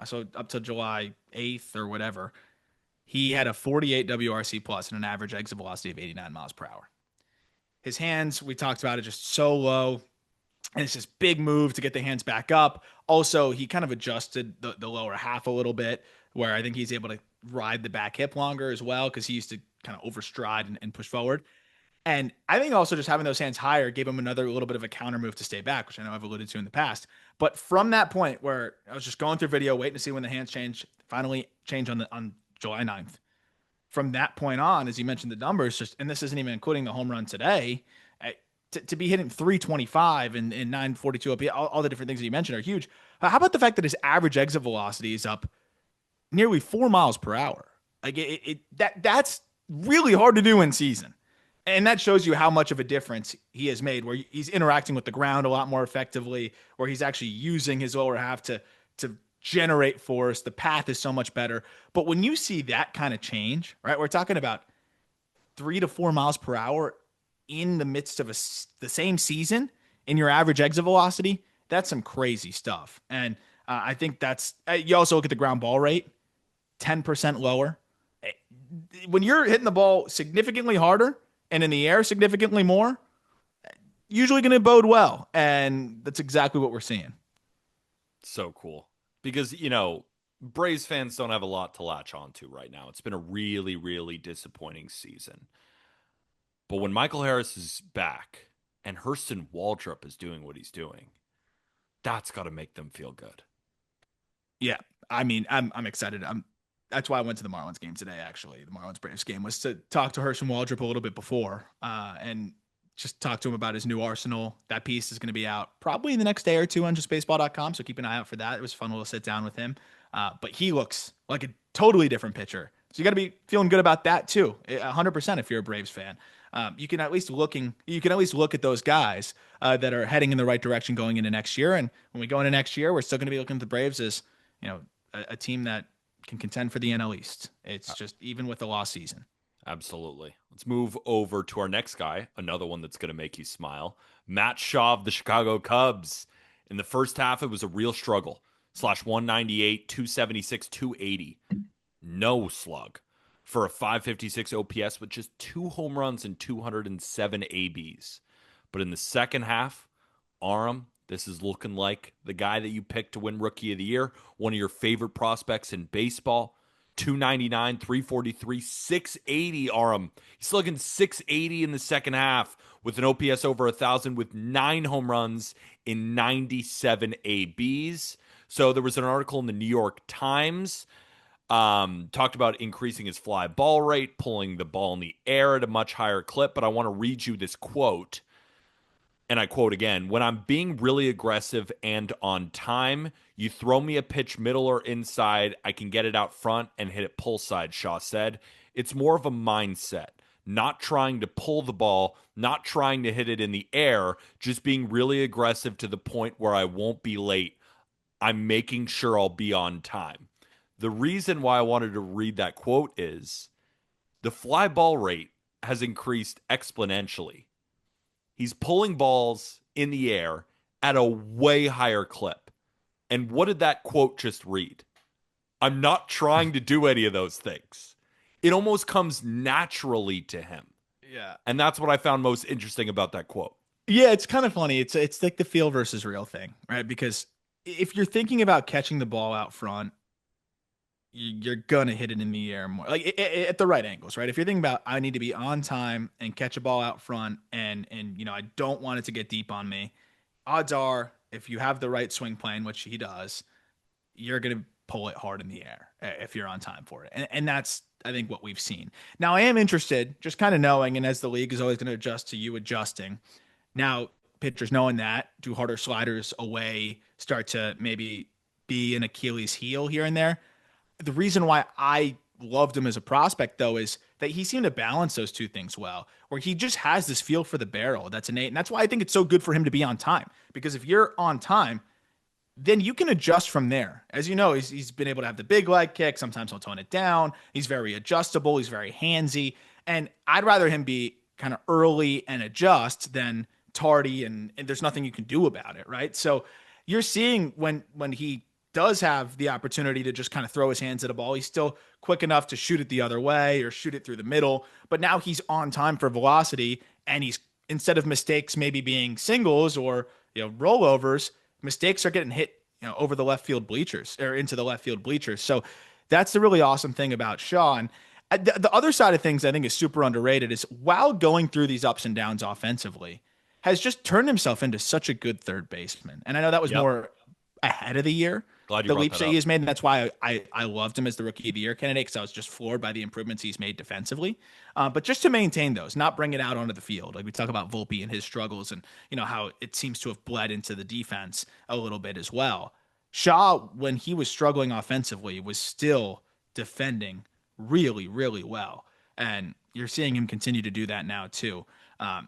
so up to July 8th or whatever, he had a 48 WRC plus and an average exit velocity of 89 miles per hour. His hands, we talked about it, just so low. And it's this big move to get the hands back up. Also, he kind of adjusted the lower half a little bit, where I think he's able to ride the back hip longer as well, because he used to kind of overstride and push forward. And I think also just having those hands higher gave him another little bit of a counter move to stay back, which I know I've alluded to in the past. But from that point where I was just going through video, waiting to see when the hands change, finally change on July 9th. from that point on, as you mentioned the numbers, just and this isn't even including the home run today, to be hitting 325 and 942 OPS, all the different things that you mentioned are huge. How about the fact that his average exit velocity is up nearly 4 miles per hour? Like that's really hard to do in season. And that shows you how much of a difference he has made, where he's interacting with the ground a lot more effectively, where he's actually using his lower half to generate force. The path is so much better. But when you see that kind of change, right, we're talking about 3 to 4 miles per hour in the midst of the same season in your average exit velocity. That's some crazy stuff. And I think that's, you also look at the ground ball rate, 10% lower. When you're hitting the ball significantly harder and in the air significantly more, usually going to bode well. And that's exactly what we're seeing. So cool. Because, Braves fans don't have a lot to latch onto right now. It's been a really, really disappointing season. But when Michael Harris is back and Hurston Waldrop is doing what he's doing, that's got to make them feel good. Yeah, I mean, I'm excited. That's why I went to the Marlins game today. Actually, the Marlins Braves game was to talk to Hurston Waldrop a little bit before, and just talk to him about his new arsenal. That piece is going to be out probably in the next day or two on JUSTBASEBALL.com. So keep an eye out for that. It was fun to sit down with him. But he looks like a totally different pitcher. So you got to be feeling good about that too. 100% if you're a Braves fan. You can at least look at those guys that are heading in the right direction going into next year. And when we go into next year, we're still going to be looking at the Braves as, a team that can contend for the NL East. It's just even with the lost season. Absolutely. Let's move over to our next guy, another one that's going to make you smile. Matt Shaw of the Chicago Cubs. In the first half, it was a real struggle. /198, 276, 280. No slug for a 556 OPS with just 2 home runs and 207 ABs. But in the second half, Aram, this is looking like the guy that you picked to win Rookie of the Year, one of your favorite prospects in baseball. 299, 343, 680 Aram. He's slugging 680 in the second half with an OPS over 1,000 with 9 home runs in 97 ABs. So there was an article in the New York Times talked about increasing his fly ball rate, pulling the ball in the air at a much higher clip. But I want to read you this quote. And I quote again, "When I'm being really aggressive and on time, you throw me a pitch middle or inside, I can get it out front and hit it pull side," Shaw said. "It's more of a mindset, not trying to pull the ball, not trying to hit it in the air, just being really aggressive to the point where I won't be late. I'm making sure I'll be on time." The reason why I wanted to read that quote is the fly ball rate has increased exponentially. He's pulling balls in the air at a way higher clip. And what did that quote just read? I'm not trying to do any of those things. It almost comes naturally to him. Yeah. And that's what I found most interesting about that quote. Yeah, it's kind of funny. It's like the feel versus real thing, right? Because if you're thinking about catching the ball out front, you're gonna hit it in the air more, like at the right angles, right? If you're thinking about I need to be on time and catch a ball out front, and I don't want it to get deep on me, odds are if you have the right swing plan, which he does, you're gonna pull it hard in the air if you're on time for it, and that's I think what we've seen. Now I am interested, just kind of knowing, and as the league is always going to adjust to you adjusting. Now pitchers knowing that, do harder sliders away start to maybe be an Achilles heel here and there? The reason why I loved him as a prospect, though, is that he seemed to balance those two things well, where he just has this feel for the barrel that's innate. And that's why I think it's so good for him to be on time, because if you're on time, then you can adjust from there. As you know, he's been able to have the big leg kick. Sometimes he'll tone it down. He's very adjustable. He's very handsy. And I'd rather him be kind of early and adjust than tardy and there's nothing you can do about it, right? So you're seeing when he does have the opportunity to just kind of throw his hands at a ball, he's still quick enough to shoot it the other way or shoot it through the middle. But now he's on time for velocity, and he's, instead of mistakes maybe being singles or rollovers, mistakes are getting hit over the left field bleachers or into the left field bleachers. So that's the really awesome thing about Shaw. And the other side of things I think is super underrated is while going through these ups and downs offensively, has just turned himself into such a good third baseman. And I know that was Yep. more ahead of the year. Glad you the brought leaps that that he up. has made. And that's why I loved him as the rookie of the year candidate, because I was just floored by the improvements he's made defensively. But just to maintain those, not bring it out onto the field. Like we talk about Volpe and his struggles and, how it seems to have bled into the defense a little bit as well. Shaw, when he was struggling offensively, was still defending really, really well. And you're seeing him continue to do that now too.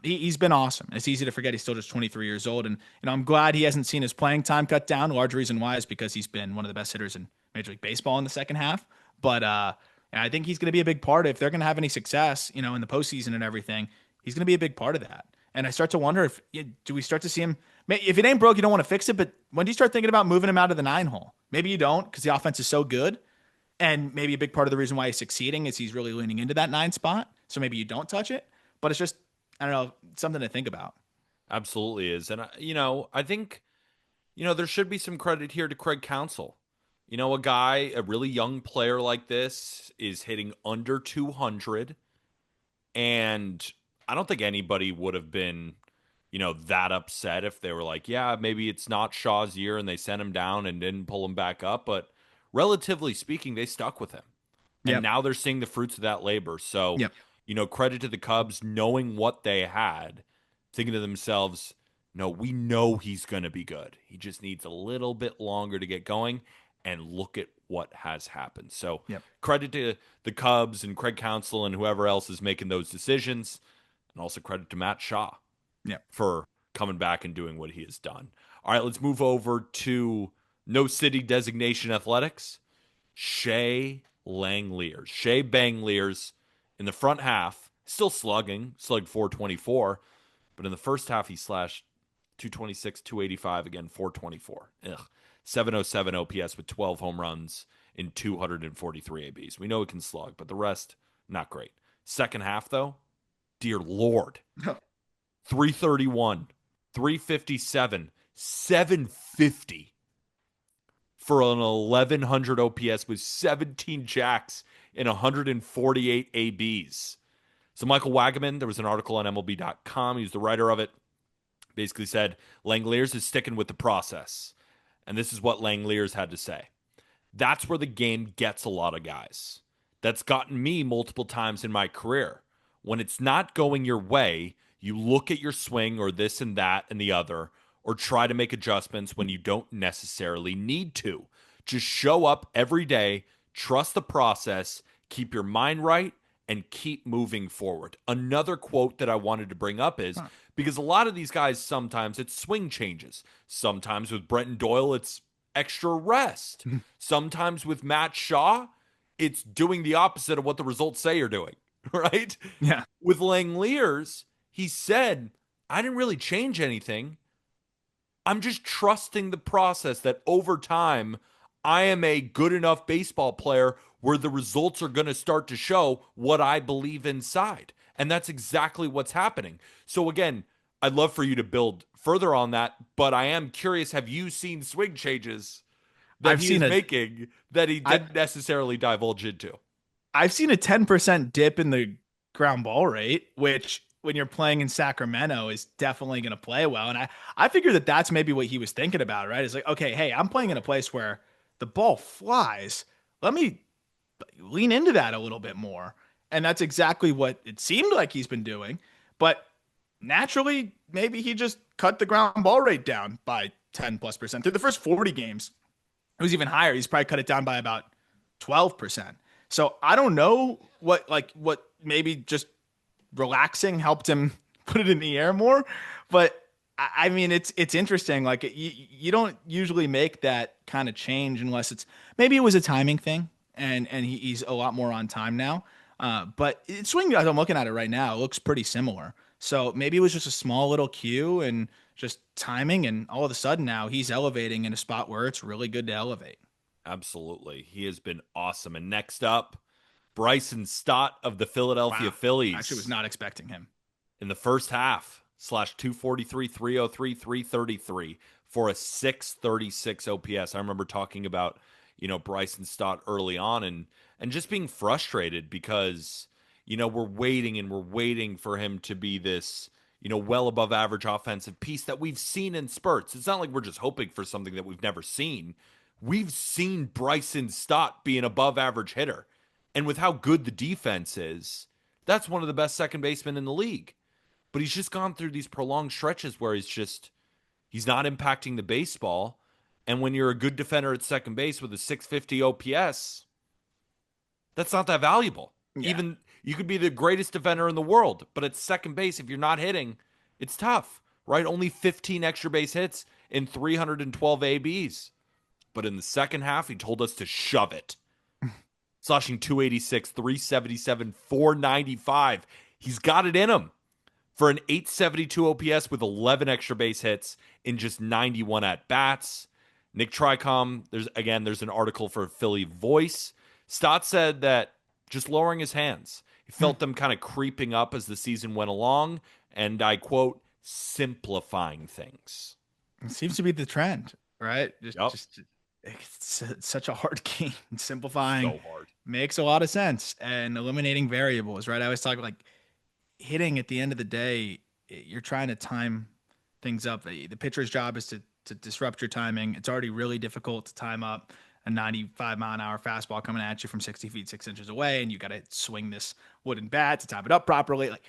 He's been awesome. It's easy to forget he's still just 23 years old, and I'm glad he hasn't seen his playing time cut down. Large reason why is because he's been one of the best hitters in Major League Baseball in the second half. But I think he's going to be a big part if they're going to have any success, in the postseason and everything. He's going to be a big part of that. And I start to wonder if do we start to see him? If it ain't broke, you don't want to fix it. But when do you start thinking about moving him out of the 9 hole? Maybe you don't because the offense is so good. And maybe a big part of the reason why he's succeeding is he's really leaning into that 9 spot. So maybe you don't touch it. But it's just, I don't know, something to think about. Absolutely is. And, I think, there should be some credit here to Craig Counsell. A really young player like this is hitting under 200. And I don't think anybody would have been, that upset if they were like, yeah, maybe it's not Shaw's year and they sent him down and didn't pull him back up. But relatively speaking, they stuck with him. And Yep. now they're seeing the fruits of that labor. So, Yep. credit to the Cubs knowing what they had, thinking to themselves, no, we know he's going to be good. He just needs a little bit longer to get going. And look at what has happened. So, Yep. credit to the Cubs and Craig Counsell and whoever else is making those decisions. And also credit to Matt Shaw Yep. for coming back and doing what he has done. All right, let's move over to no city designation athletics. Shea Langliers. Shea Bangliers in the front half, still slugged 424, but in the first half he slashed 226, 285, again 424. Ugh. 707 OPS with 12 home runs in 243 ABs. We know it can slug, but the rest, not great. Second half, though, dear Lord, 331, 357, 750 for an 1100 OPS with 17 jacks in 148 ABs. So Michael Wagaman, there was an article on MLB.com. He was the writer of it. Basically said Langliers is sticking with the process. And this is what Langliers had to say. That's where the game gets a lot of guys. That's gotten me multiple times in my career. When it's not going your way, you look at your swing or this and that and the other, or try to make adjustments when you don't necessarily need to. Just show up every day, trust the process, keep your mind right, and keep moving forward. Another quote that I wanted to bring up is, because a lot of these guys, sometimes it's swing changes. Sometimes with Brenton Doyle, it's extra rest. Sometimes with Matt Shaw, it's doing the opposite of what the results say you're doing, right? Yeah. With Langliers, he said, I didn't really change anything. I'm just trusting the process that over time, I am a good enough baseball player where the results are going to start to show what I believe inside. And that's exactly what's happening. So again, I'd love for you to build further on that, but I am curious, have you seen swing changes that I've he seen is a making that he I've didn't necessarily divulge into? I've seen a 10% dip in the ground ball rate, which when you're playing in Sacramento is definitely going to play well. And I figure that that's maybe what he was thinking about, right? It's like, okay, hey, I'm playing in a place where the ball flies. Let me lean into that a little bit more. And that's exactly what it seemed like he's been doing. But naturally, maybe he just cut the ground ball rate down by 10 plus percent. Through the first 40 games, it was even higher. He's probably cut it down by about 12%. So I don't know what maybe just relaxing helped him put it in the air more. But I mean, it's interesting. Like you don't usually make that kind of change unless maybe it was a timing thing and he's a lot more on time now. But swing as I'm looking at it right now, it looks pretty similar. So maybe it was just a small little cue and just timing, and all of a sudden now he's elevating in a spot where it's really good to elevate. Absolutely. He has been awesome. And next up, Bryson Stott of the Philadelphia Wow. I actually was Phillies not expecting him. in the first half, slash 243, 303, 333 for a 636 OPS. I remember talking about, Bryson Stott early on and just being frustrated because, we're waiting and we're waiting for him to be this, well above average offensive piece that we've seen in spurts. It's not like we're just hoping for something that we've never seen. We've seen Bryson Stott be an above average hitter. And with how good the defense is, that's one of the best second basemen in the league. But he's just gone through these prolonged stretches where he's not impacting the baseball. And when you're a good defender at second base with a 650 OPS, that's not that valuable. Yeah. Even you could be the greatest defender in the world, but at second base, if you're not hitting, it's tough, right? Only 15 extra base hits in 312 ABs. But in the second half, he told us to shove it. Slashing 286, 377, 495. He's got it in him for an 872 OPS with 11 extra base hits in just 91 at bats. Nick Tricom, there's an article for Philly Voice. Stott said that just lowering his hands, he felt them kind of creeping up as the season went along, and I quote, simplifying things. It seems to be the trend, right? Yep. Just it's such a hard game. Simplifying So hard. makes a lot of sense, and eliminating variables, right? I always talk like hitting at the end of the day, you're trying to time things up. The pitcher's job is to disrupt your timing. It's already really difficult to time up a 95-mile-an-hour fastball coming at you from 60 feet 6 inches away, and you got to swing this wooden bat to time it up properly. Like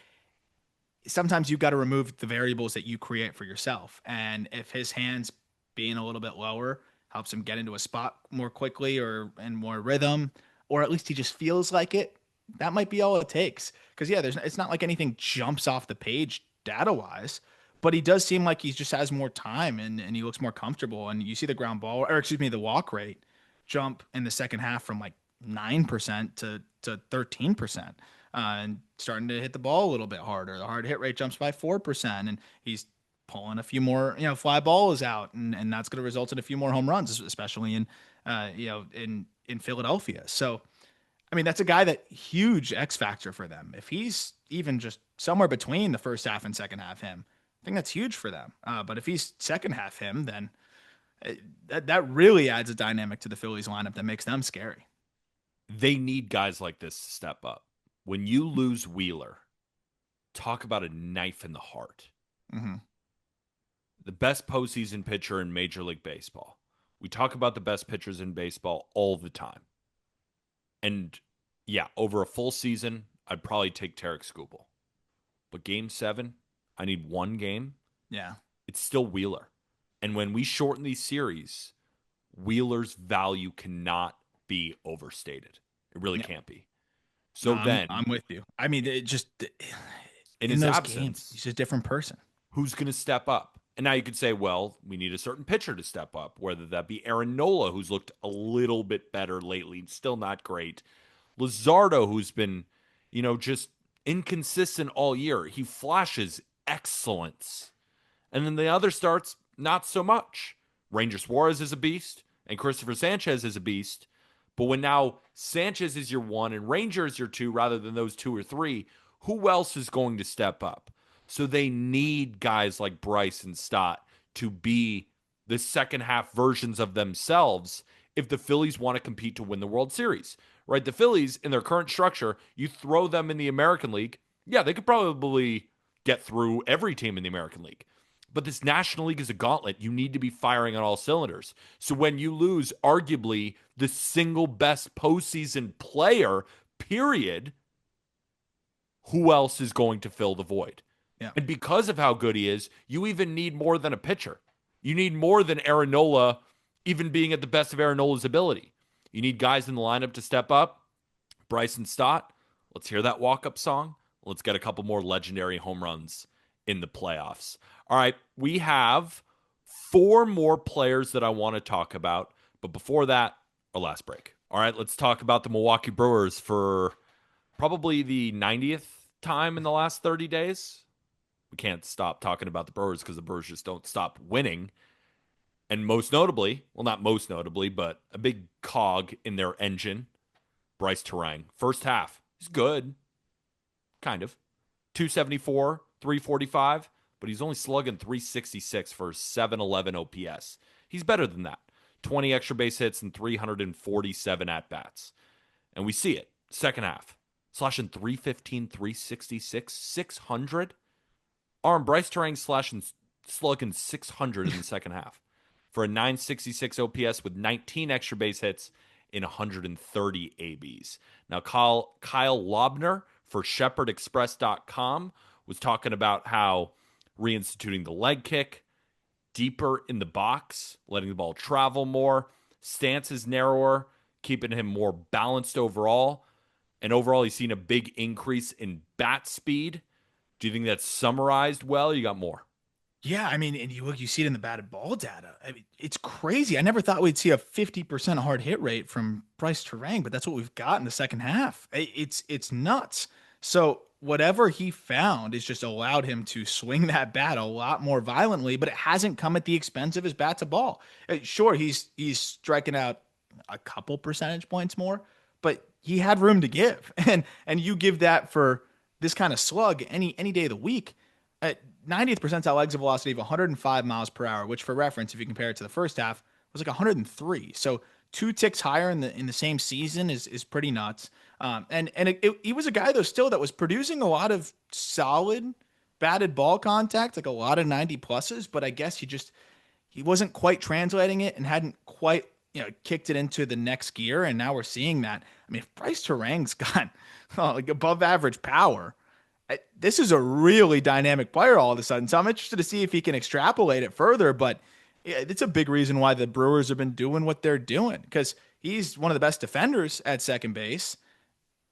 sometimes you've got to remove the variables that you create for yourself. And if his hands being a little bit lower helps him get into a spot more quickly or in more rhythm, or at least he just feels like it, that might be all it takes. Because yeah, it's not like anything jumps off the page data wise, but he does seem like he just has more time and he looks more comfortable. And you see the ground ball, or excuse me, the walk rate jump in the second half from like 9% to 13%. And starting to hit the ball a little bit harder. The hard hit rate jumps by 4%, and he's pulling a few more, fly balls out, and that's going to result in a few more home runs, especially in Philadelphia. So, I mean, that's a guy that huge X factor for them. If he's even just somewhere between the first half and second half him, I think that's huge for them. But if he's second half him, then that really adds a dynamic to the Phillies lineup that makes them scary. They need guys like this to step up. When you lose Wheeler, talk about a knife in the heart. Mm-hmm. The best postseason pitcher in Major League Baseball. We talk about the best pitchers in baseball all the time. And yeah, over a full season, I'd probably take Tarek Skubal. But game 7, I need one game. Yeah. It's still Wheeler. And when we shorten these series, Wheeler's value cannot be overstated. It really can't be. So I'm with you. I mean, it just in in his those absence, games, he's a different person. who's going to step up? And now you could say, well, we need a certain pitcher to step up, whether that be Aaron Nola, who's looked a little bit better lately, still not great. Luzardo, who's been, just inconsistent all year. He flashes excellence. And then the other starts, not so much. Ranger Suarez is a beast, and Christopher Sanchez is a beast. But when now Sanchez is your 1 and Ranger is your 2 rather than those 2 or 3, who else is going to step up? So they need guys like Bryson Stott to be the second half versions of themselves if the Phillies want to compete to win the World Series, right? The Phillies, in their current structure, you throw them in the American League. Yeah, they could probably get through every team in the American League. But this National League is a gauntlet. You need to be firing on all cylinders. So when you lose arguably the single best postseason player, period, who else is going to fill the void? Yeah. And because of how good he is, you even need more than a pitcher. You need more than Aaron Nola even being at the best of Aaron Nola's ability. You need guys in the lineup to step up. Bryson Stott, let's hear that walk-up song. Let's get a couple more legendary home runs in the playoffs. All right, we have 4 more players that I want to talk about. But before that, our last break. All right, let's talk about the Milwaukee Brewers for probably the 90th time in the last 30 days. We can't stop talking about the Brewers because the Brewers just don't stop winning. And most notably, well, not most notably, but a big cog in their engine, Brice Turang. First half, he's good. Kind of. 274, 345, but he's only slugging 366 for 711 OPS. He's better than that. 20 extra base hits and 347 at-bats. And we see it. Second half. Slashing 315, 366, 600. Brice Turang slugging 600 in the second half. for a 966 OPS with 19 extra base hits in 130 ABs. Now, Kyle Lobner for ShepherdExpress.com was talking about how reinstituting the leg kick, deeper in the box, letting the ball travel more, stance is narrower, keeping him more balanced overall. And overall, he's seen a big increase in bat speed. Do you think that's summarized well? You got more? Yeah, I mean, and you see it in the batted ball data. I mean, it's crazy. I never thought we'd see a 50% hard hit rate from Brice Turang, but that's what we've got in the second half. It's nuts. So whatever he found is just allowed him to swing that bat a lot more violently, but it hasn't come at the expense of his bat to ball. Sure, he's striking out a couple percentage points more, but he had room to give. And you give that for this kind of slug any day of the week. At 90th percentile exit velocity of 105 miles per hour, which for reference, if you compare it to the first half, was like 103. So 2 ticks higher in the same season is pretty nuts. He was a guy though still that was producing a lot of solid batted ball contact, like a lot of 90 pluses, but I guess he wasn't quite translating it and hadn't quite kicked it into the next gear. And now we're seeing that. I mean, if Brice Turang's got like above average power, this is a really dynamic player all of a sudden. So I'm interested to see if he can extrapolate it further. But it's a big reason why the Brewers have been doing what they're doing, because he's one of the best defenders at second base.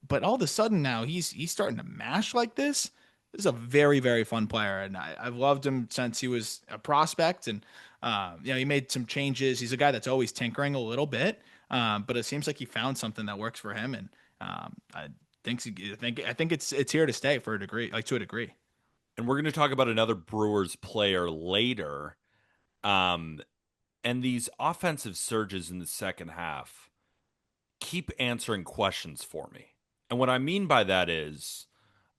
But all of a sudden now he's starting to mash like this. This is a very, very fun player. And I've loved him since he was a prospect. And, he made some changes. He's a guy that's always tinkering a little bit. But it seems like he found something that works for him. And I think it's here to stay for a degree, like to a degree. And we're going to talk about another Brewers player later. Um, and these offensive surges in the second half keep answering questions for me. And what I mean by that is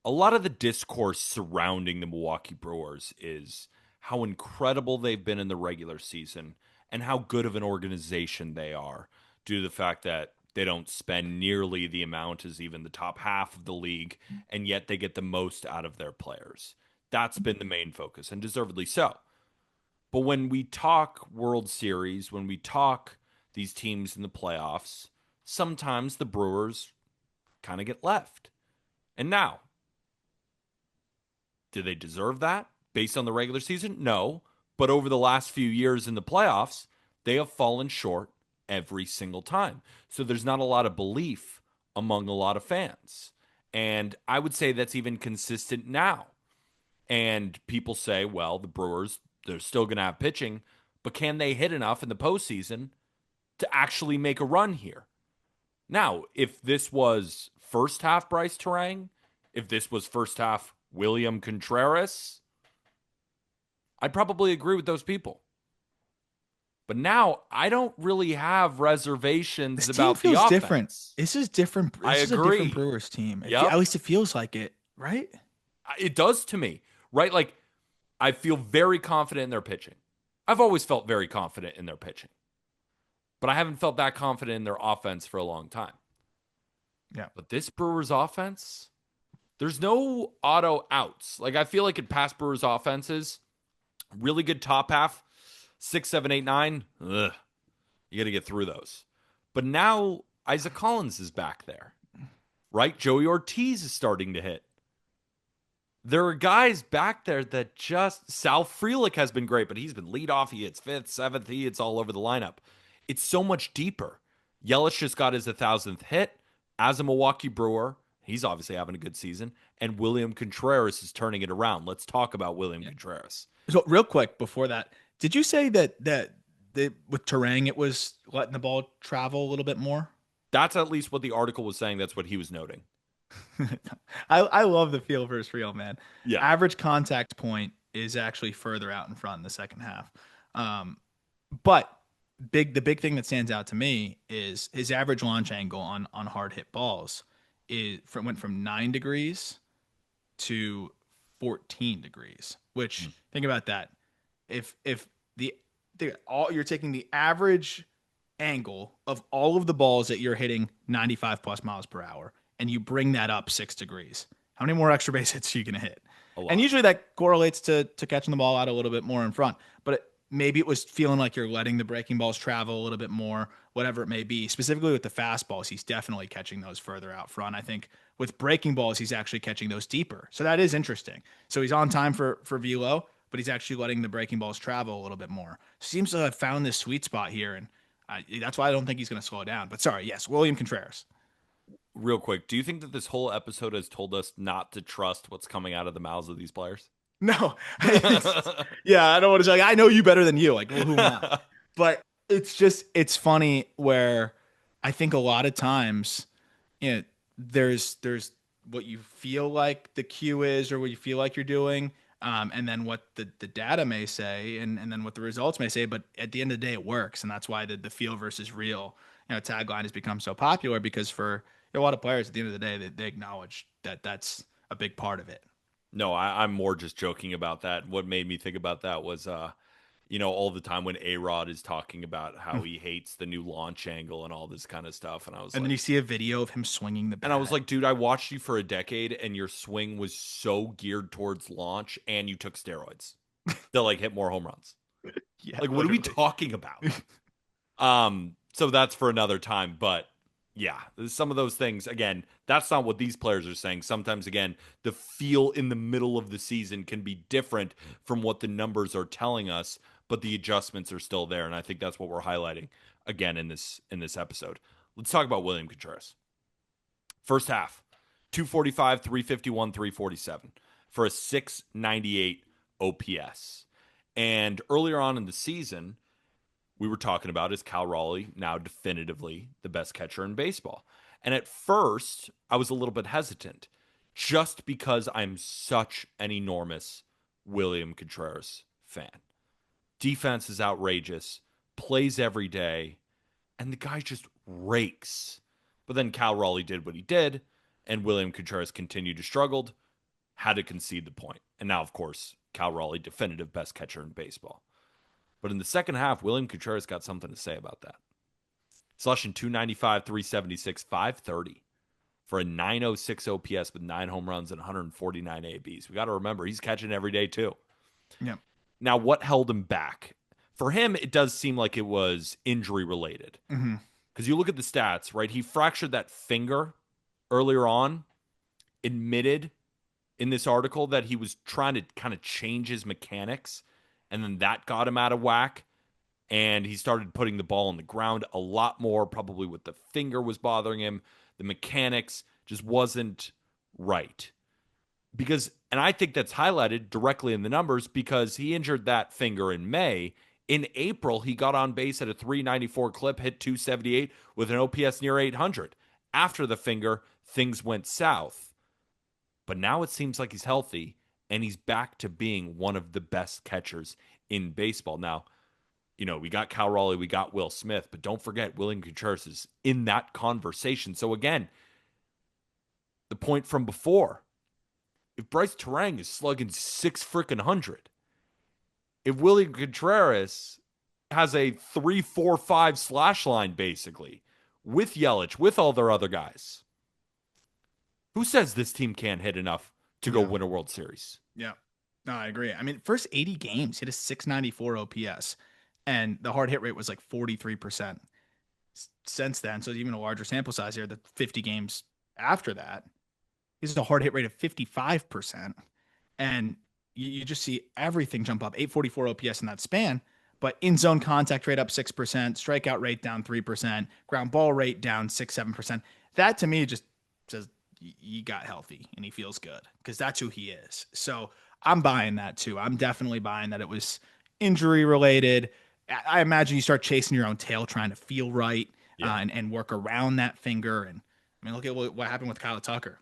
a lot of the discourse surrounding the Milwaukee Brewers is how incredible they've been in the regular season and how good of an organization they are, due to the fact that they don't spend nearly the amount as even the top half of the league, and yet they get the most out of their players. That's been the main focus, and deservedly so. But when we talk World Series, when we talk these teams in the playoffs, sometimes the Brewers kind of get left. And now, do they deserve that based on the regular season? No. But over the last few years in the playoffs, they have fallen short every single time. So there's not a lot of belief among a lot of fans. And I would say that's even consistent now. And people say, well, the Brewers, they're still going to have pitching, but can they hit enough in the postseason to actually make a run here? Now, if this was first half Brice Turang, if this was first half William Contreras, I'd probably agree with those people. But now I don't really have reservations This team about the feels offense. different. This is different. I This is a agree. different Brewers team. Yep. At least it feels like it, right? It does to me, right? Like, I feel very confident in their pitching. I've always felt very confident in their pitching, but I haven't felt that confident in their offense for a long time. Yeah. But this Brewers offense, there's no auto outs. Like, I feel like in past Brewers offenses, really good top half, 6, 7, 8, 9. Ugh, you got to get through those. But now Isaac Collins is back there, right? Joey Ortiz is starting to hit. There are guys back there that just... Sal Frelick has been great, but he's been leadoff. He hits 5th, 7th. He hits all over the lineup. It's so much deeper. Yelich just got his 1,000th hit as a Milwaukee Brewer. He's obviously having a good season. And William Contreras is turning it around. Let's talk about William Contreras. So real quick before that, did you say that with Turang it was letting the ball travel a little bit more? That's at least what the article was saying. That's what he was noting. I love the feel versus real, man. Yeah. Average contact point is actually further out in front in the second half. But the big thing that stands out to me is his average launch angle on hard hit balls went from 9 degrees to 14 degrees, which think about that. If you're taking the average angle of all of the balls that you're hitting 95 plus miles per hour, and you bring that up 6 degrees, how many more extra base hits are you going to hit? And usually that correlates to catching the ball out a little bit more in front. But maybe it was feeling like you're letting the breaking balls travel a little bit more, whatever it may be. Specifically with the fastballs, he's definitely catching those further out front. I think with breaking balls, he's actually catching those deeper. So that is interesting. So he's on time for velo, but he's actually letting the breaking balls travel a little bit more. Seems to have found this sweet spot here, and that's why I don't think he's going to slow down. But sorry, yes, William Contreras. Real quick, do you think that this whole episode has told us not to trust what's coming out of the mouths of these players? No, yeah, I don't want to say like, I know you better than you. Like, well, who am I? But it's funny where I think a lot of times, there's what you feel like the cue is or what you feel like you're doing, and then what the data may say, and then what the results may say. But at the end of the day, it works, and that's why the feel versus real tagline has become so popular because for a lot of players at the end of the day, they acknowledge that that's a big part of it. No, I'm more just joking about that. What made me think about that was, all the time when A-Rod is talking about how he hates the new launch angle and all this kind of stuff. And then you see a video of him swinging the and I was bat. like, dude, I watched you for a decade and your swing was so geared towards launch and you took steroids to like hit more home runs. Yeah, Like, what are we literally. talking about? So that's for another time. But yeah, some of those things, again, that's not what these players are saying. Sometimes, again, the feel in the middle of the season can be different from what the numbers are telling us, but the adjustments are still there. And I think that's what we're highlighting again in this episode. Let's talk about William Contreras. First half, 245, 351, 347 for a 698 OPS. And earlier on in the season, we were talking about is Cal Raleigh now definitively the best catcher in baseball. And at first, I was a little bit hesitant just because I'm such an enormous William Contreras fan. Defense is outrageous, plays every day, and the guy just rakes. But then Cal Raleigh did what he did, and William Contreras continued to struggle, had to concede the point. And now, of course, Cal Raleigh, definitive best catcher in baseball. But in the second half, William Contreras got something to say about that. Slushing 295, 376, 530 for a 906 OPS with 9 home runs and 149 ABs. We got to remember, he's catching every day, too. Yeah. Now, what held him back? For him, it does seem like it was injury related. Mm-hmm. Because you look at the stats, right? He fractured that finger earlier on, admitted in this article that he was trying to kind of change his mechanics, and then that got him out of whack. And he started putting the ball on the ground a lot more, probably what the finger was bothering him. The mechanics just wasn't right. And I think that's highlighted directly in the numbers because he injured that finger in May. In April, he got on base at a 394 clip, hit 278 with an OPS near 800. After the finger, things went south. But now it seems like he's healthy and he's back to being one of the best catchers in baseball. Now, we got Cal Raleigh, we got Will Smith, but don't forget William Contreras is in that conversation. So again, the point from before, if Brice Turang is slugging 600, if William Contreras has a 3-4-5 slash line basically with Yelich, with all their other guys, who says this team can't hit enough to go win a World Series? Yeah. No, I agree. I mean, first 80 games, hit a 694 OPS, and the hard hit rate was like 43% since then. So even a larger sample size here, the 50 games after that, this is a hard hit rate of 55%. And you just see everything jump up 844 OPS in that span, but in zone contact rate up 6%, strikeout rate down 3%, ground ball rate down 6-7%. That to me just says he got healthy and he feels good because that's who he is. So I'm buying that too. I'm definitely buying that it was injury related. I imagine you start chasing your own tail trying to feel right and work around that finger. And I mean, look at what happened with Kyle Tucker.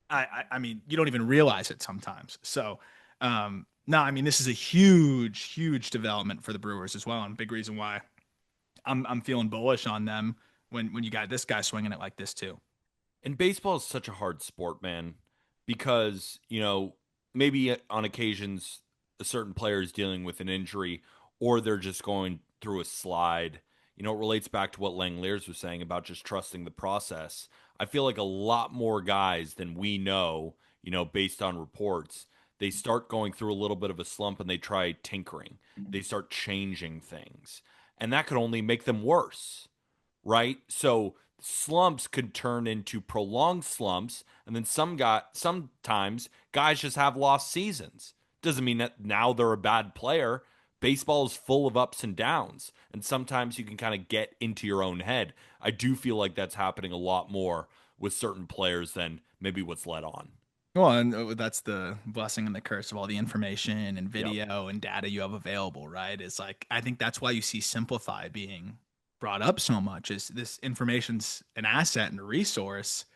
I mean, you don't even realize it sometimes. So, no, I mean, this is a huge development for the Brewers as well, and a big reason why I'm feeling bullish on them when you got this guy swinging it like this too. And baseball is such a hard sport, man, because, maybe on occasions a certain player is dealing with an injury or they're just going through a slide. It relates back to what Langliers was saying about just trusting the process. I feel like a lot more guys than we know, based on reports, they start going through a little bit of a slump and they try tinkering. They start changing things. And that could only make them worse, right? So slumps could turn into prolonged slumps, and then sometimes guys just have lost seasons. Doesn't mean that now they're a bad player. Baseball is full of ups and downs, and sometimes you can kind of get into your own head. I do feel like that's happening a lot more with certain players than maybe what's led on. Well, and that's the blessing and the curse of all the information and Yep. video and data you have available, right? It's like I think that's why you see Simplify being brought up so much. Is this information's an asset and a resource,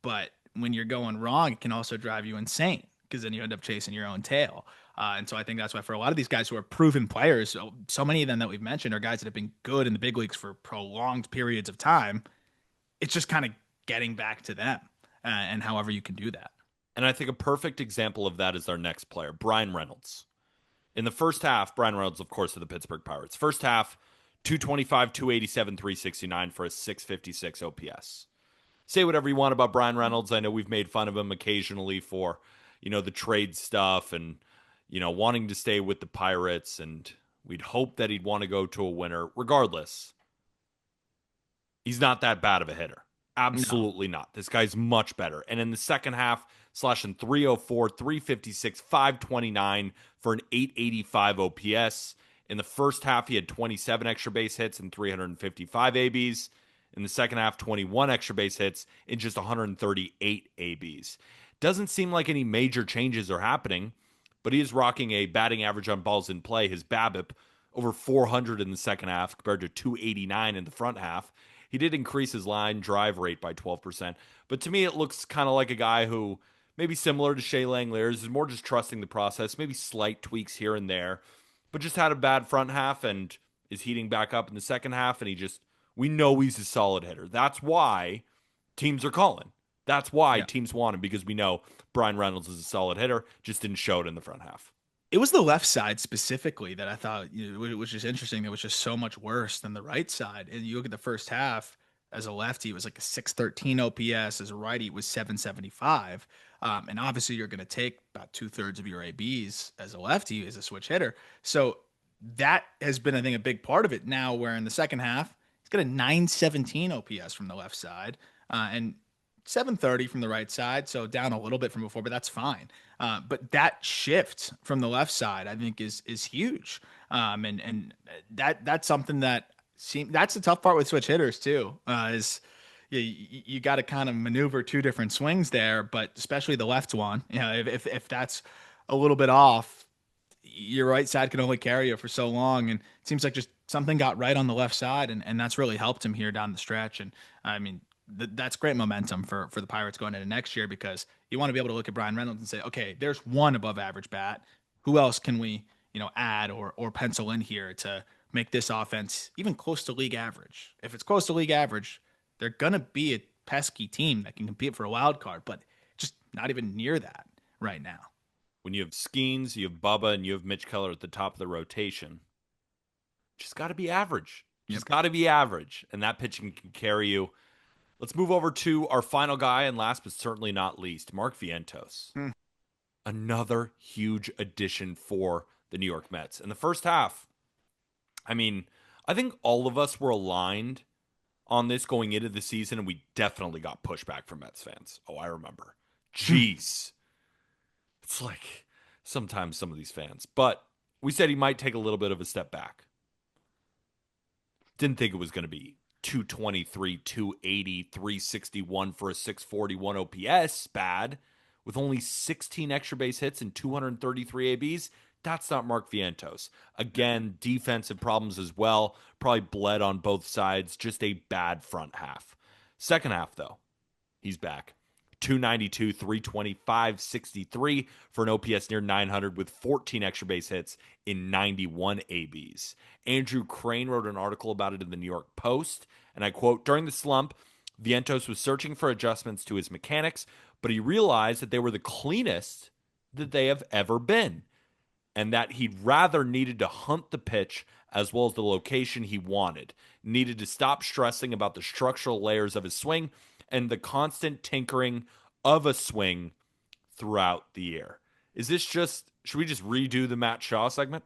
but when you're going wrong, it can also drive you insane because then you end up chasing your own tail. And so I think that's why for a lot of these guys who are proven players, so many of them that we've mentioned are guys that have been good in the big leagues for prolonged periods of time. It's just kind of getting back to them, and however you can do that. And I think a perfect example of that is our next player, Bryan Reynolds. In the first half, Bryan Reynolds, of course, of the Pittsburgh Pirates. First half, 225, 287, 369 for a 656 OPS. Say whatever you want about Bryan Reynolds. I know we've made fun of him occasionally for, the trade stuff and, wanting to stay with the Pirates. And we'd hope that he'd want to go to a winner. Regardless, he's not that bad of a hitter. No. Absolutely not. This guy's much better. And in the second half, slashing 304, 356, 529 for an 885 OPS. In the first half, he had 27 extra base hits and 355 ABs. In the second half, 21 extra base hits in just 138 ABs. Doesn't seem like any major changes are happening, but he is rocking a batting average on balls in play, his BABIP, over 400 in the second half compared to 289 in the front half. He did increase his line drive rate by 12%, but to me, it looks kind of like a guy who, maybe similar to Shea Langliers, is more just trusting the process, maybe slight tweaks here and there, but just had a bad front half and is heating back up in the second half, and we know he's a solid hitter. That's why teams are calling. That's why Yeah. teams want him, because we know Bryan Reynolds is a solid hitter, just didn't show it in the front half. It was the left side specifically that I thought, which is interesting. That was just so much worse than the right side. And you look at the first half as a lefty, it was like a 613 OPS. As a righty, it was 775. And obviously, you're going to take about 2/3 of your ABs as a lefty, as a switch hitter. So that has been, I think, a big part of it now, where in the second half, he's got a 917 OPS from the left side. And 730 from the right side, so down a little bit from before, but that's fine. But that shift from the left side, I think, is huge, and that's something that that's the tough part with switch hitters too. Is you got to kind of maneuver two different swings there, but especially the left one. If that's a little bit off, your right side can only carry you for so long, and it seems like just something got right on the left side, and that's really helped him here down the stretch. And I mean, that's great momentum for the Pirates going into next year, because you want to be able to look at Bryan Reynolds and say, okay, there's one above average bat. Who else can we add or pencil in here to make this offense even close to league average? If it's close to league average, they're gonna be a pesky team that can compete for a wild card, but just not even near that right now. When you have Skeens, you have Bubba, and you have Mitch Keller at the top of the rotation, just got to be average. Yep. Just got to be average, and that pitching can carry you. Let's move over to our final guy, and last but certainly not least, Mark Vientos. Hmm. Another huge addition for the New York Mets. In the first half, I mean, I think all of us were aligned on this going into the season, and we definitely got pushback from Mets fans. Oh, I remember. Jeez. It's like sometimes some of these fans. But we said he might take a little bit of a step back. Didn't think it was going to be 223, 280, 361 for a 641 OPS. Bad. With only 16 extra base hits and 233 ABs. That's not Mark Vientos. Again, defensive problems as well. Probably bled on both sides. Just a bad front half. Second half, though, he's back. 292, 325, 63 for an OPS near 900 with 14 extra base hits in 91 ABs. Andrew Crane wrote an article about it in the New York Post, and I quote, "During the slump, Vientos was searching for adjustments to his mechanics, but he realized that they were the cleanest that they have ever been, and that he'd rather needed to hunt the pitch as well as the location he wanted. Needed to stop stressing about the structural layers of his swing and the constant tinkering of a swing throughout the year." Is this just, should we just redo the Matt Shaw segment?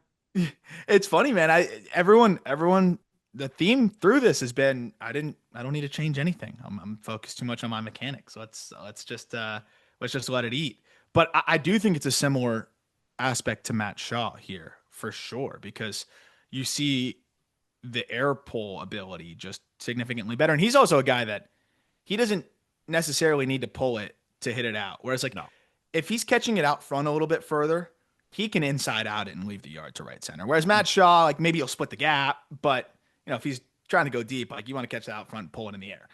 It's funny, man. Everyone, the theme through this has been, I don't need to change anything. I'm focused too much on my mechanics. Let's just let it eat. But I do think it's a similar aspect to Matt Shaw here for sure, because you see the air pull ability just significantly better. And he's also a guy that he doesn't necessarily need to pull it to hit it out. Whereas like No. if he's catching it out front a little bit further, he can inside out it and leave the yard to right center. Whereas Matt Shaw, like maybe he'll split the gap, but if he's trying to go deep, like you want to catch it out front, pull it in the air.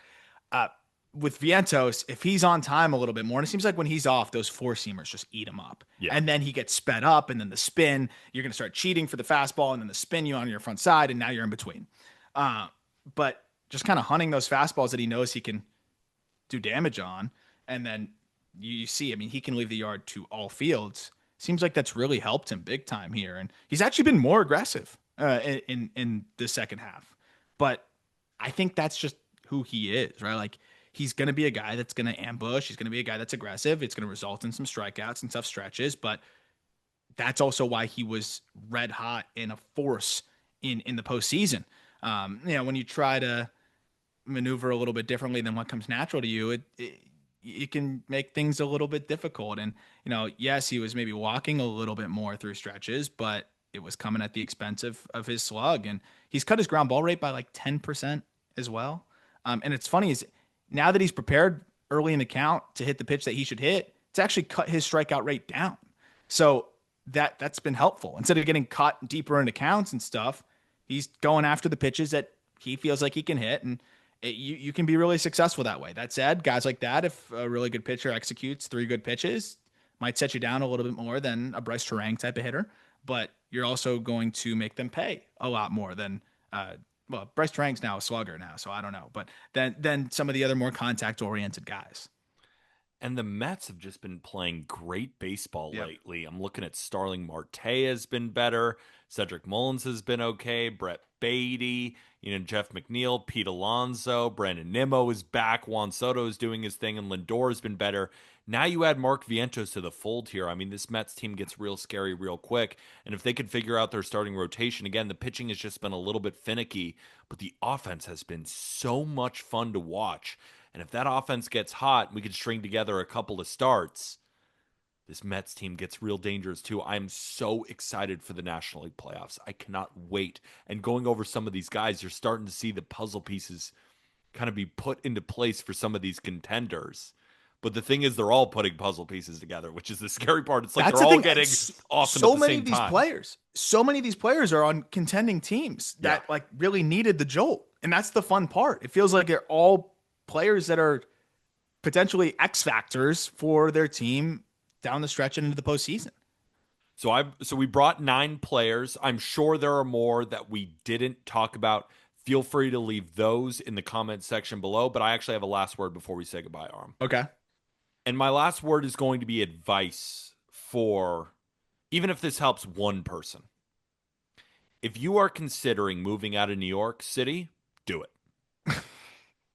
Uh, with Vientos, if he's on time a little bit more, and it seems like when he's off, those four seamers just eat him up. Yeah. And then he gets sped up, and then the spin, you're going to start cheating for the fastball, and then the spin you on your front side, and now you're in between. But just kind of hunting those fastballs that he knows he can do damage on, and then you see, I mean, he can leave the yard to all fields. Seems like that's really helped him big time here, and he's actually been more aggressive in the second half. But I think that's just who he is, right? Like he's going to be a guy that's going to ambush. He's going to be a guy that's aggressive. It's going to result in some strikeouts and tough stretches, but that's also why he was red hot in a force in the postseason. When you try to maneuver a little bit differently than what comes natural to you, it can make things a little bit difficult. And, yes, he was maybe walking a little bit more through stretches, but it was coming at the expense of his slug. And he's cut his ground ball rate by like 10% as well. And it's funny is now that he's prepared early in the count to hit the pitch that he should hit, it's actually cut his strikeout rate down. So that's been helpful. Instead of getting caught deeper into counts and stuff, he's going after the pitches that he feels like he can hit. And you can be really successful that way. That said, guys like that, if a really good pitcher executes three good pitches, might set you down a little bit more than a Brice Turang type of hitter, but you're also going to make them pay a lot more than, Brice Turang's now a slugger now, so I don't know, but then some of the other more contact oriented guys. And the Mets have just been playing great baseball Yep. lately. I'm looking at Starling Marte has been better. Cedric Mullins has been okay. Brett Beatty, Jeff McNeil, Pete Alonso, Brandon Nimmo is back. Juan Soto is doing his thing, and Lindor has been better. Now you add Mark Vientos to the fold here. I mean, this Mets team gets real scary real quick. And if they could figure out their starting rotation, again, the pitching has just been a little bit finicky, but the offense has been so much fun to watch. And if that offense gets hot, we could string together a couple of starts. This Mets team gets real dangerous too. I'm so excited for the National League playoffs. I cannot wait. And going over some of these guys, you're starting to see the puzzle pieces kind of be put into place for some of these contenders. But the thing is, they're all putting puzzle pieces together, which is the scary part. It's like That's they're the all thing. getting awesome So at the many same of these time. players, so many of these players are on contending teams that Yeah. like really needed the jolt, and that's the fun part. It feels like they're all players that are potentially X factors for their team down the stretch and into the postseason. So we brought 9 players. I'm sure there are more that we didn't talk about. Feel free to leave those in the comment section below, but I actually have a last word before we say goodbye, Arm. Okay. And my last word is going to be advice for, even if this helps one person. If you are considering moving out of New York City, do it.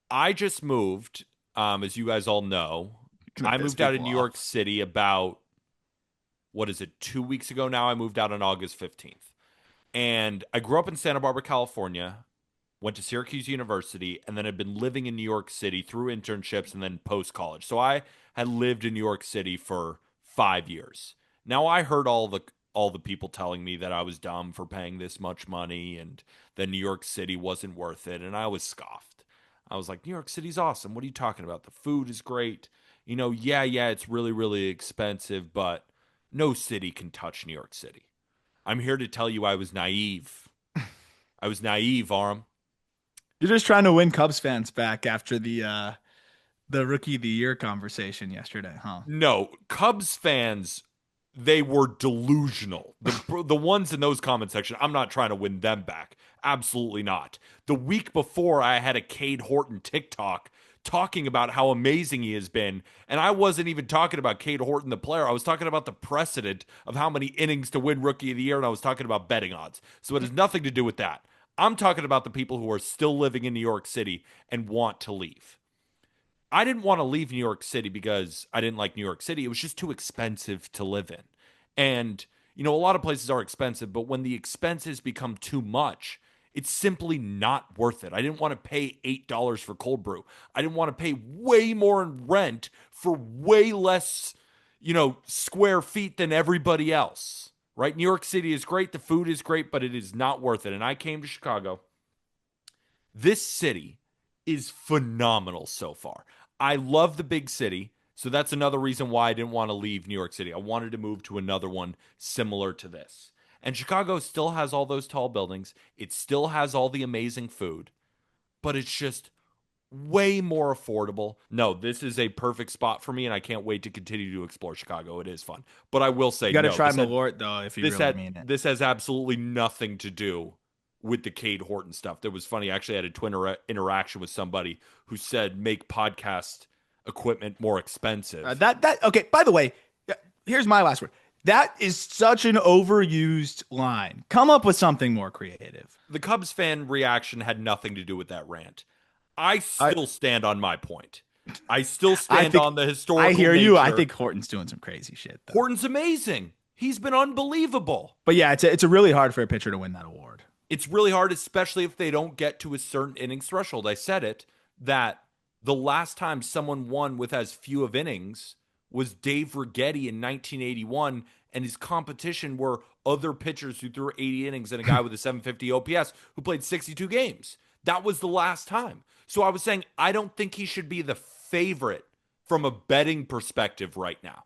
I just moved, as you guys all know. Gonna I piss moved out of people New York off. City about, what is it, 2 weeks ago now? I moved out on August 15th. And I grew up in Santa Barbara, California, went to Syracuse University, and then had been living in New York City through internships and then post college. So I had lived in New York City for 5 years. Now I heard all the people telling me that I was dumb for paying this much money and that New York City wasn't worth it, and I was scoffed. I was like, New York City's awesome. What are you talking about? The food is great. Yeah, it's really, really expensive, but no city can touch New York City. I'm here to tell you I was naive. I was naive, Aram. You're just trying to win Cubs fans back after the rookie of the year conversation yesterday, huh? No, Cubs fans, they were delusional. The ones in those comment section, I'm not trying to win them back. Absolutely not. The week before, I had a Cade Horton TikTok talking about how amazing he has been, and I wasn't even talking about Cade Horton the player. I was talking about the precedent of how many innings to win Rookie of the Year, and I was talking about betting odds. So it has nothing to do with that. I'm talking about the people who are still living in New York City and want to leave. I didn't want to leave New York City because I didn't like New York City. It was just too expensive to live in. And, you know, a lot of places are expensive, but when the expenses become too much, it's simply not worth it. I didn't want to pay $8 for cold brew. I didn't want to pay way more in rent for way less, you know, square feet than everybody else. Right? New York City is great. The food is great, but it is not worth it. And I came to Chicago. This city is phenomenal so far. I love the big city. So that's another reason why I didn't want to leave New York City. I wanted to move to another one similar to this. And Chicago still has all those tall buildings. It still has all the amazing food, but it's just way more affordable. No, this is a perfect spot for me, and I can't wait to continue to explore Chicago. It is fun. But I will say You got to no. try Malort though if you really mean it. This has absolutely nothing to do with the Cade Horton stuff. That was funny. I actually had a Twitter interaction with somebody who said make podcast equipment more expensive. Okay. By the way, here's my last word. That is such an overused line. Come up with something more creative. The Cubs fan reaction had nothing to do with that rant. I still stand on my point. I still stand on the historical I hear nature. you. I think Horton's doing some crazy shit, though. Horton's amazing. He's been unbelievable. But yeah, it's a really hard for a pitcher to win that award. It's really hard, especially if they don't get to a certain innings threshold. I said it, that the last time someone won with as few of innings was Dave Righetti in 1981, and his competition were other pitchers who threw 80 innings and a guy with a 750 OPS who played 62 games. That was the last time. So I was saying I don't think he should be the favorite from a betting perspective right now.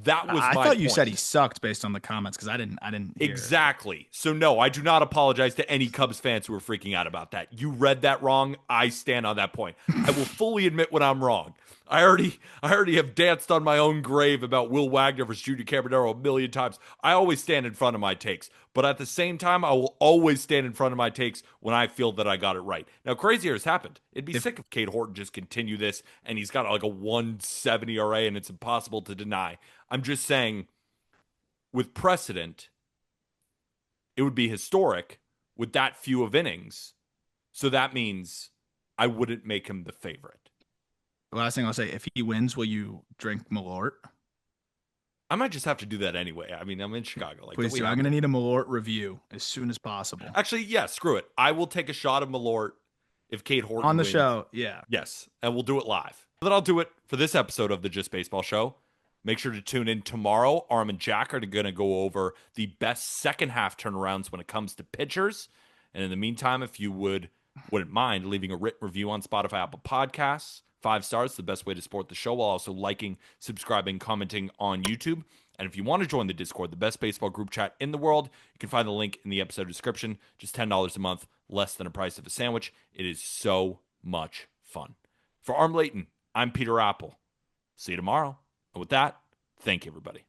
That was I my thought you point. said he sucked based on the comments because I didn't hear Exactly. So no, I do not apologize to any Cubs fans who are freaking out about that. You read that wrong. I stand on that point. I will fully admit when I'm wrong. I already have danced on my own grave about Will Wagner versus Judy Caballero a million times. I always stand in front of my takes, but at the same time, I will always stand in front of my takes when I feel that I got it right. Now, crazier has happened. It'd be sick if Cade Horton just continue this and he's got like a 170 ERA and it's impossible to deny. I'm just saying, with precedent, it would be historic with that few of innings. So that means I wouldn't make him the favorite. The last thing I'll say, if he wins, will you drink Malort? I might just have to do that anyway. I mean, I'm in Chicago. Like, please do. I'm going to need a Malort review as soon as possible. Actually, yeah, screw it. I will take a shot of Malort if Cade Horton on the wins. show. Yeah. Yes, and we'll do it live. Then I'll do it for this episode of the Just Baseball Show. Make sure to tune in tomorrow. Arm and Jack are going to go over the best second half turnarounds when it comes to pitchers. And in the meantime, if you wouldn't mind leaving a written review on Spotify, Apple Podcasts, 5 stars, the best way to support the show, while also liking, subscribing, commenting on YouTube. And if you want to join the Discord, the best baseball group chat in the world, you can find the link in the episode description. Just $10 a month, less than the price of a sandwich. It is so much fun. For Arm Layton, I'm Peter Apple. See you tomorrow. And with that, thank you, everybody.